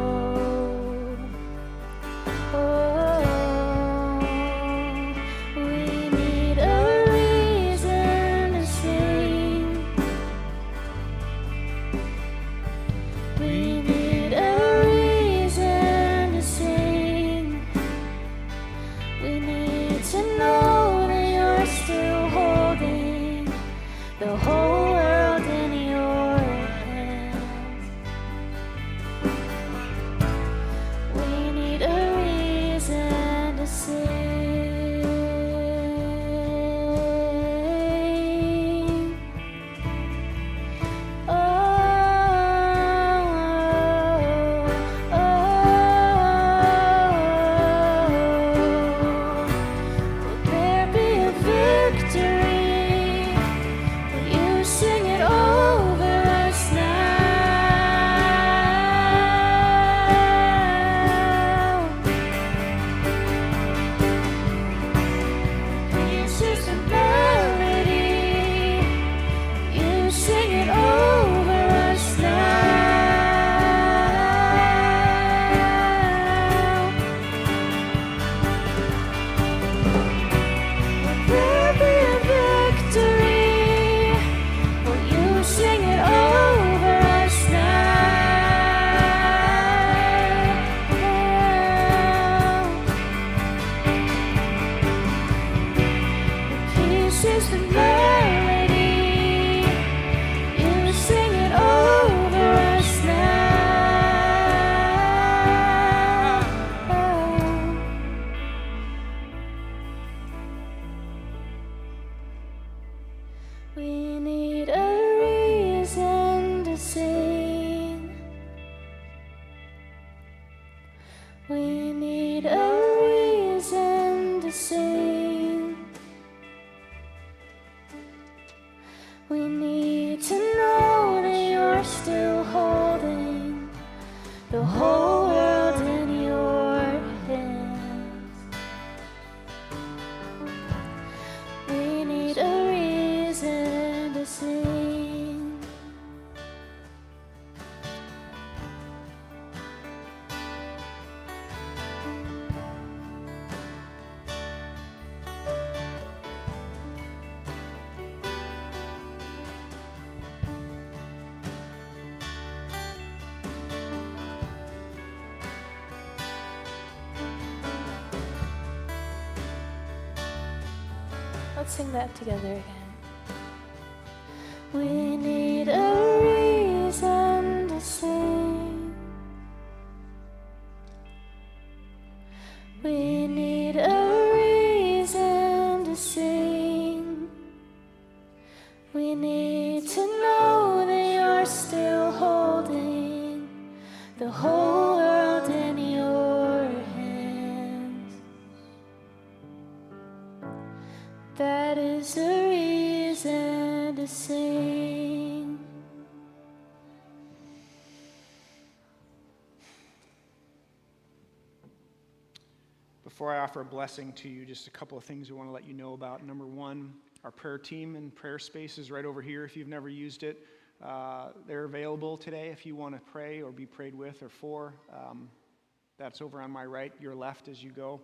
[SPEAKER 5] The whole world in your hands. We need a reason to sing. Oh, oh, oh. Will there be a victory? Sing it over us now. This is the melody. You sing it over us now. Will there be a victory? Sing it over us now. Peace is the melody. You sing it over us now. We need a reason to sing. We need a reason to sing. We need to know that you're still holding the whole world in your hands. We need a reason to sing. Let's sing that together again. We need a reason to sing. We need a reason to sing. We need to know that you're still holding the whole world in your hands. That is a reason to sing.
[SPEAKER 4] Before I offer a blessing to you, just a couple of things we want to let you know about. Number one, our prayer team and prayer space is right over here. If you've never used it, they're available today if you want to pray or be prayed with or for. That's over on my right, your left as you go.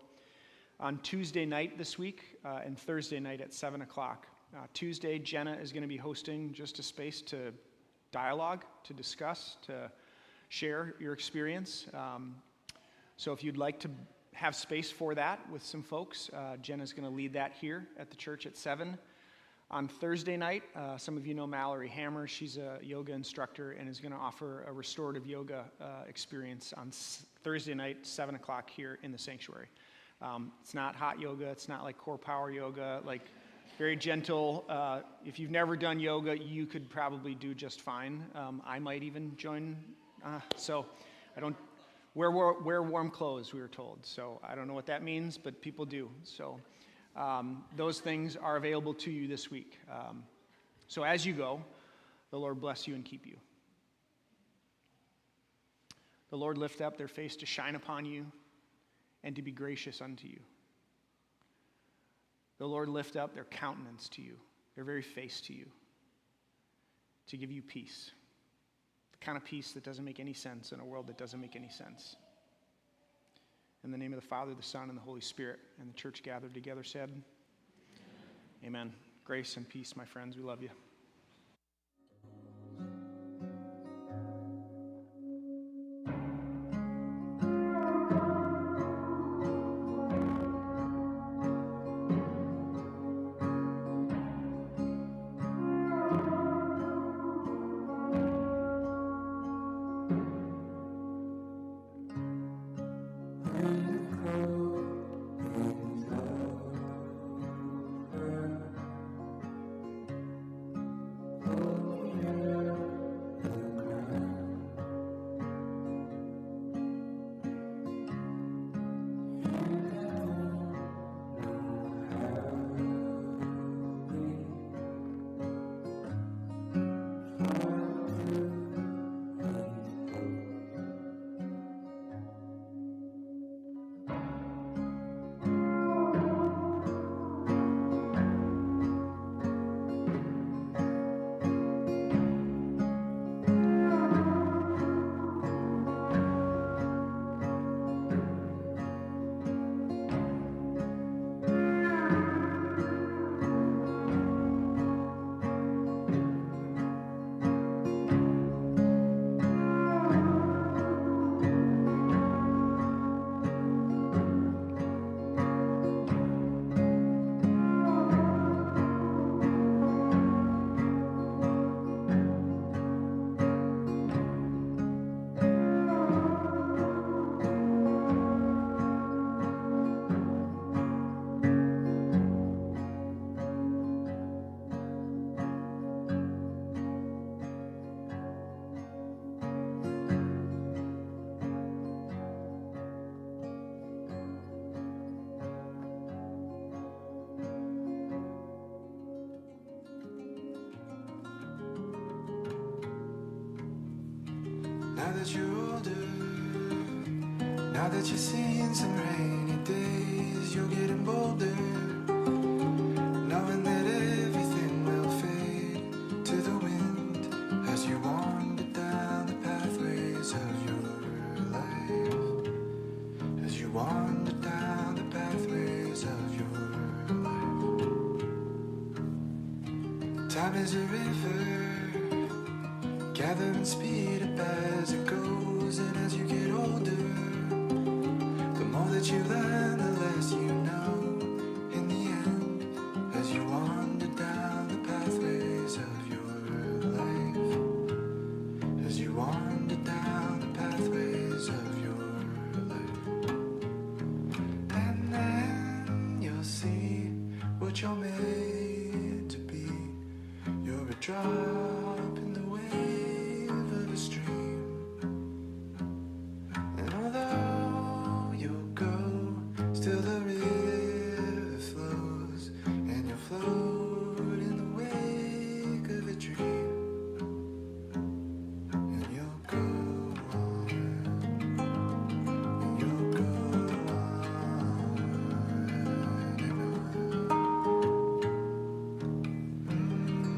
[SPEAKER 4] On Tuesday night this week and Thursday night at 7 o'clock. Tuesday, Jenna is going to be hosting just a space to dialogue, to discuss, to share your experience. So if you'd like to have space for that with some folks, Jenna's going to lead that here at the church at 7. On Thursday night, some of you know Mallory Hammer. She's a yoga instructor and is going to offer a restorative yoga experience on Thursday night, 7 o'clock here in the sanctuary. It's not hot yoga. It's not like core power yoga, like very gentle. If you've never done yoga, you could probably do just fine. I might even join. So I don't wear warm clothes, we were told. So I don't know what that means, but people do. So those things are available to you this week. So as you go, the Lord bless you and keep you. The Lord lift up their face to shine upon you and to be gracious unto you. The Lord lift up their countenance to you, their very face to you, to give you peace. The kind of peace that doesn't make any sense in a world that doesn't make any sense. In the name of the Father, the Son, and the Holy Spirit, and the church gathered together said, Amen. Grace and peace, my friends. We love you.
[SPEAKER 7] Now that you're older, now that you're seeing some rainy days, you're getting bolder, knowing that everything will fade to the wind as you wander down the pathways of your life, as you wander down the pathways of your life. Time is a river, gathering speed up as it goes, and as you get older, the more that you learn, the less you know. In the end, as you walk drop in the wave of a stream. And although you'll go, still the river flows, and you'll float in the wake of a dream. And you'll go on, and you'll go on and on.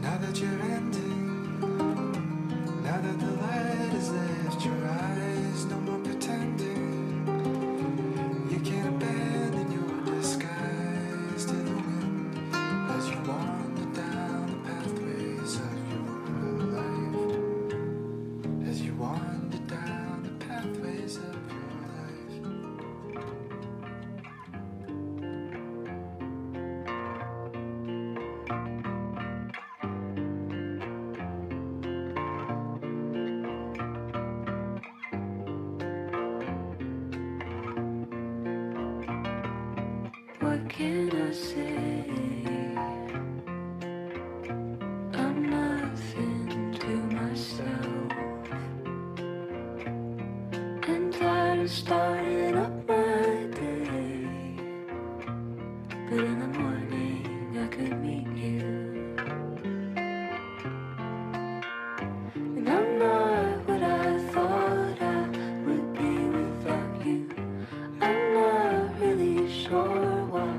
[SPEAKER 7] Now that you're ending, now that the light has left your eyes, no more pretending. You can't abandon your disguise to the wind as you wander down the pathways of your life. As you wander down the pathways of your life.
[SPEAKER 5] What can I say? I'm nothing to myself, and tired of starting up my day. But in the morning I could meet you, and I'm not what I thought I would be without you. I'm not really sure why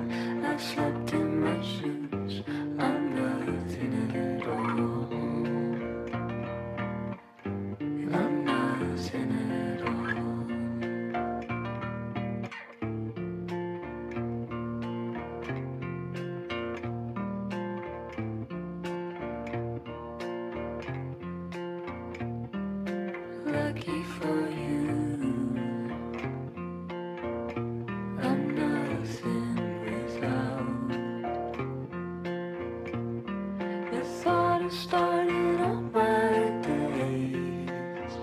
[SPEAKER 5] I slept in my shoes. I'm nothing at all. And I'm nothing at all. Lucky for you, I'm nothing without the thought of starting all my days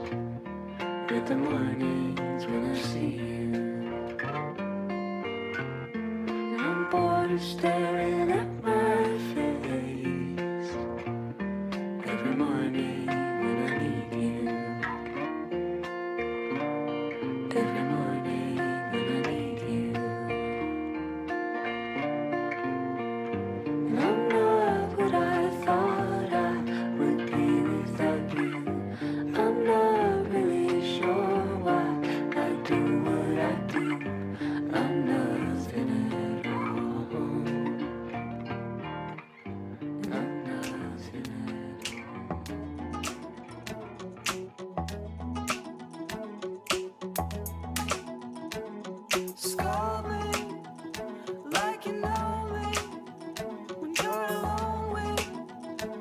[SPEAKER 5] with the mornings when I see you. And I'm bored of staring at my face every morning when I need you. Every morning when I need you. And I'm not what I thought I would be without you. I'm not really sure why I do what I do. I'm nothing at all. And I'm nothing at
[SPEAKER 8] Scold me like you know me when you're alone with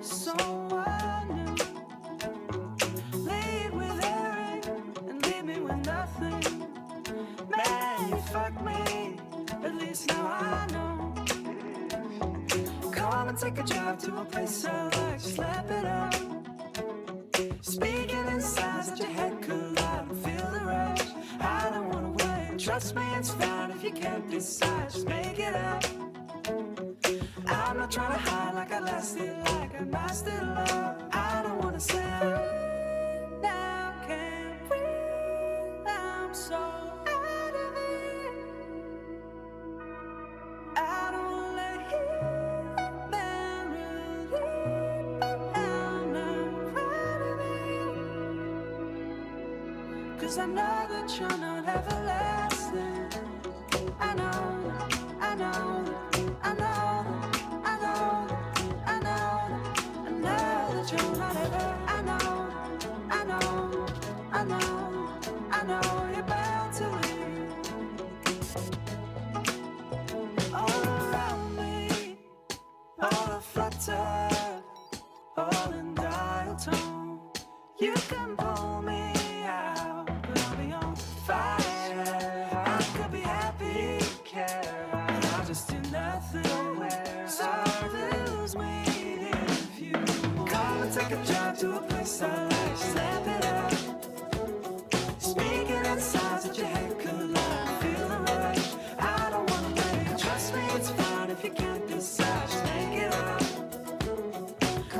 [SPEAKER 8] someone new. Lead with Eric and leave me with nothing. Man, you fuck me, at least now I know. Come and take a drive to a place I like, slap it up. Speaking in signs that your head collide and feel the rush. I don't wanna wait, trust me it's fine if you can't decide, just make it up. I'm not trying to hide like I lasted, like I mastered love. I don't wanna say now, can't breathe, I'm so out of it. I don't wanna let healing relieve, but I'm not proud of it. 'Cause I know that you're not everlasting. I know, I know, I know, I know, I know, I know that you're not ever. I know, I know, I know, I know you're bound to leave. All around me, all aflutter, all in dial tone. You can pull me out, but I'll be on fire. I could be happy, care, but I'll just do nothing. So lose me if you come and take a drive to a place I like, slap it up. Speaking in signs that your head could lie, feel the rush. I don't wanna wait, trust me it's fine if you can't decide, just make it up.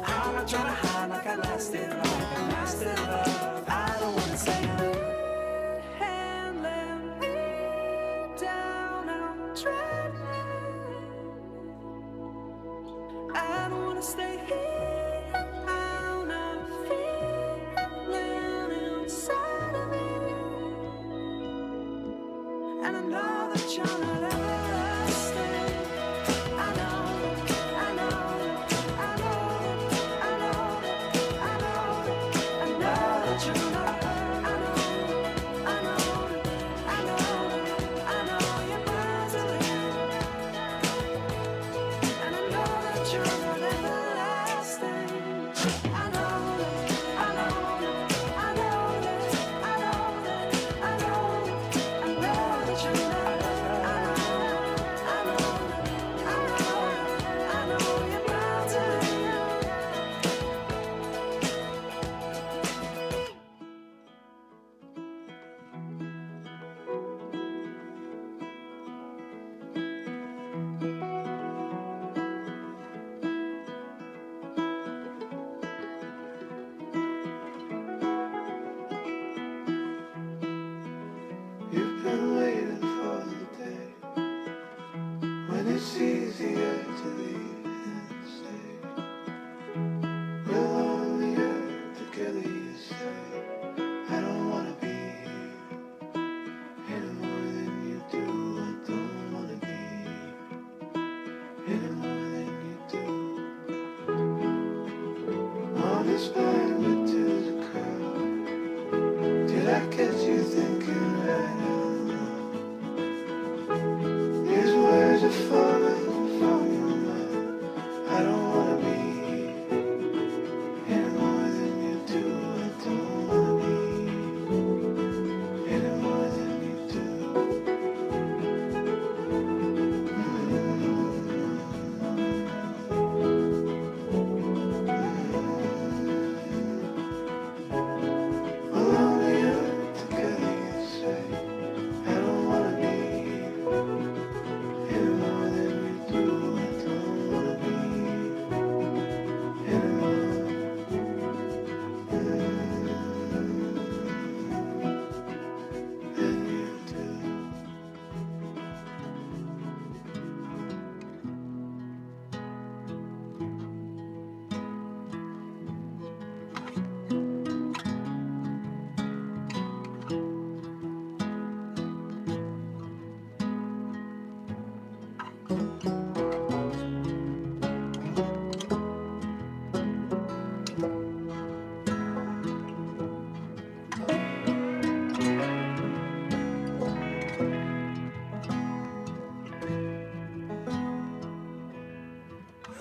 [SPEAKER 8] I'm not trying to and I know that you're not everlasting. I know that, I know that, I know that, I know that, I know that, I know that you're not. I know, I know, I know, I know you're bound to leave, and I know that you're not everlasting. I know that, I know that, I know that, I know that, I know that you're not. I know, I know, I know, I know you're bound to leave.
[SPEAKER 7] You've been waiting for the day when it's easier to leave than stay. We're on the earth together, you say. I don't wanna be here any more than you do. I don't wanna be here any more than you do. On this line, but to the crowd. Did I catch you thinking right now? These words are falling from your mouth. I don't wanna be any more than you do. I don't wanna be any more than you do. Along the earth together, you say. I don't wanna be any more than you do. I don't wanna be any more than you do.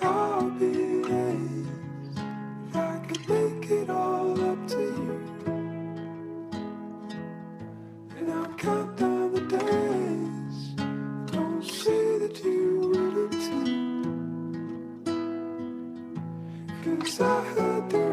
[SPEAKER 8] I'll be amazed if I could make it all up to you. And I'll count down the days. Don't say that you wouldn't too. 'Cause I heard there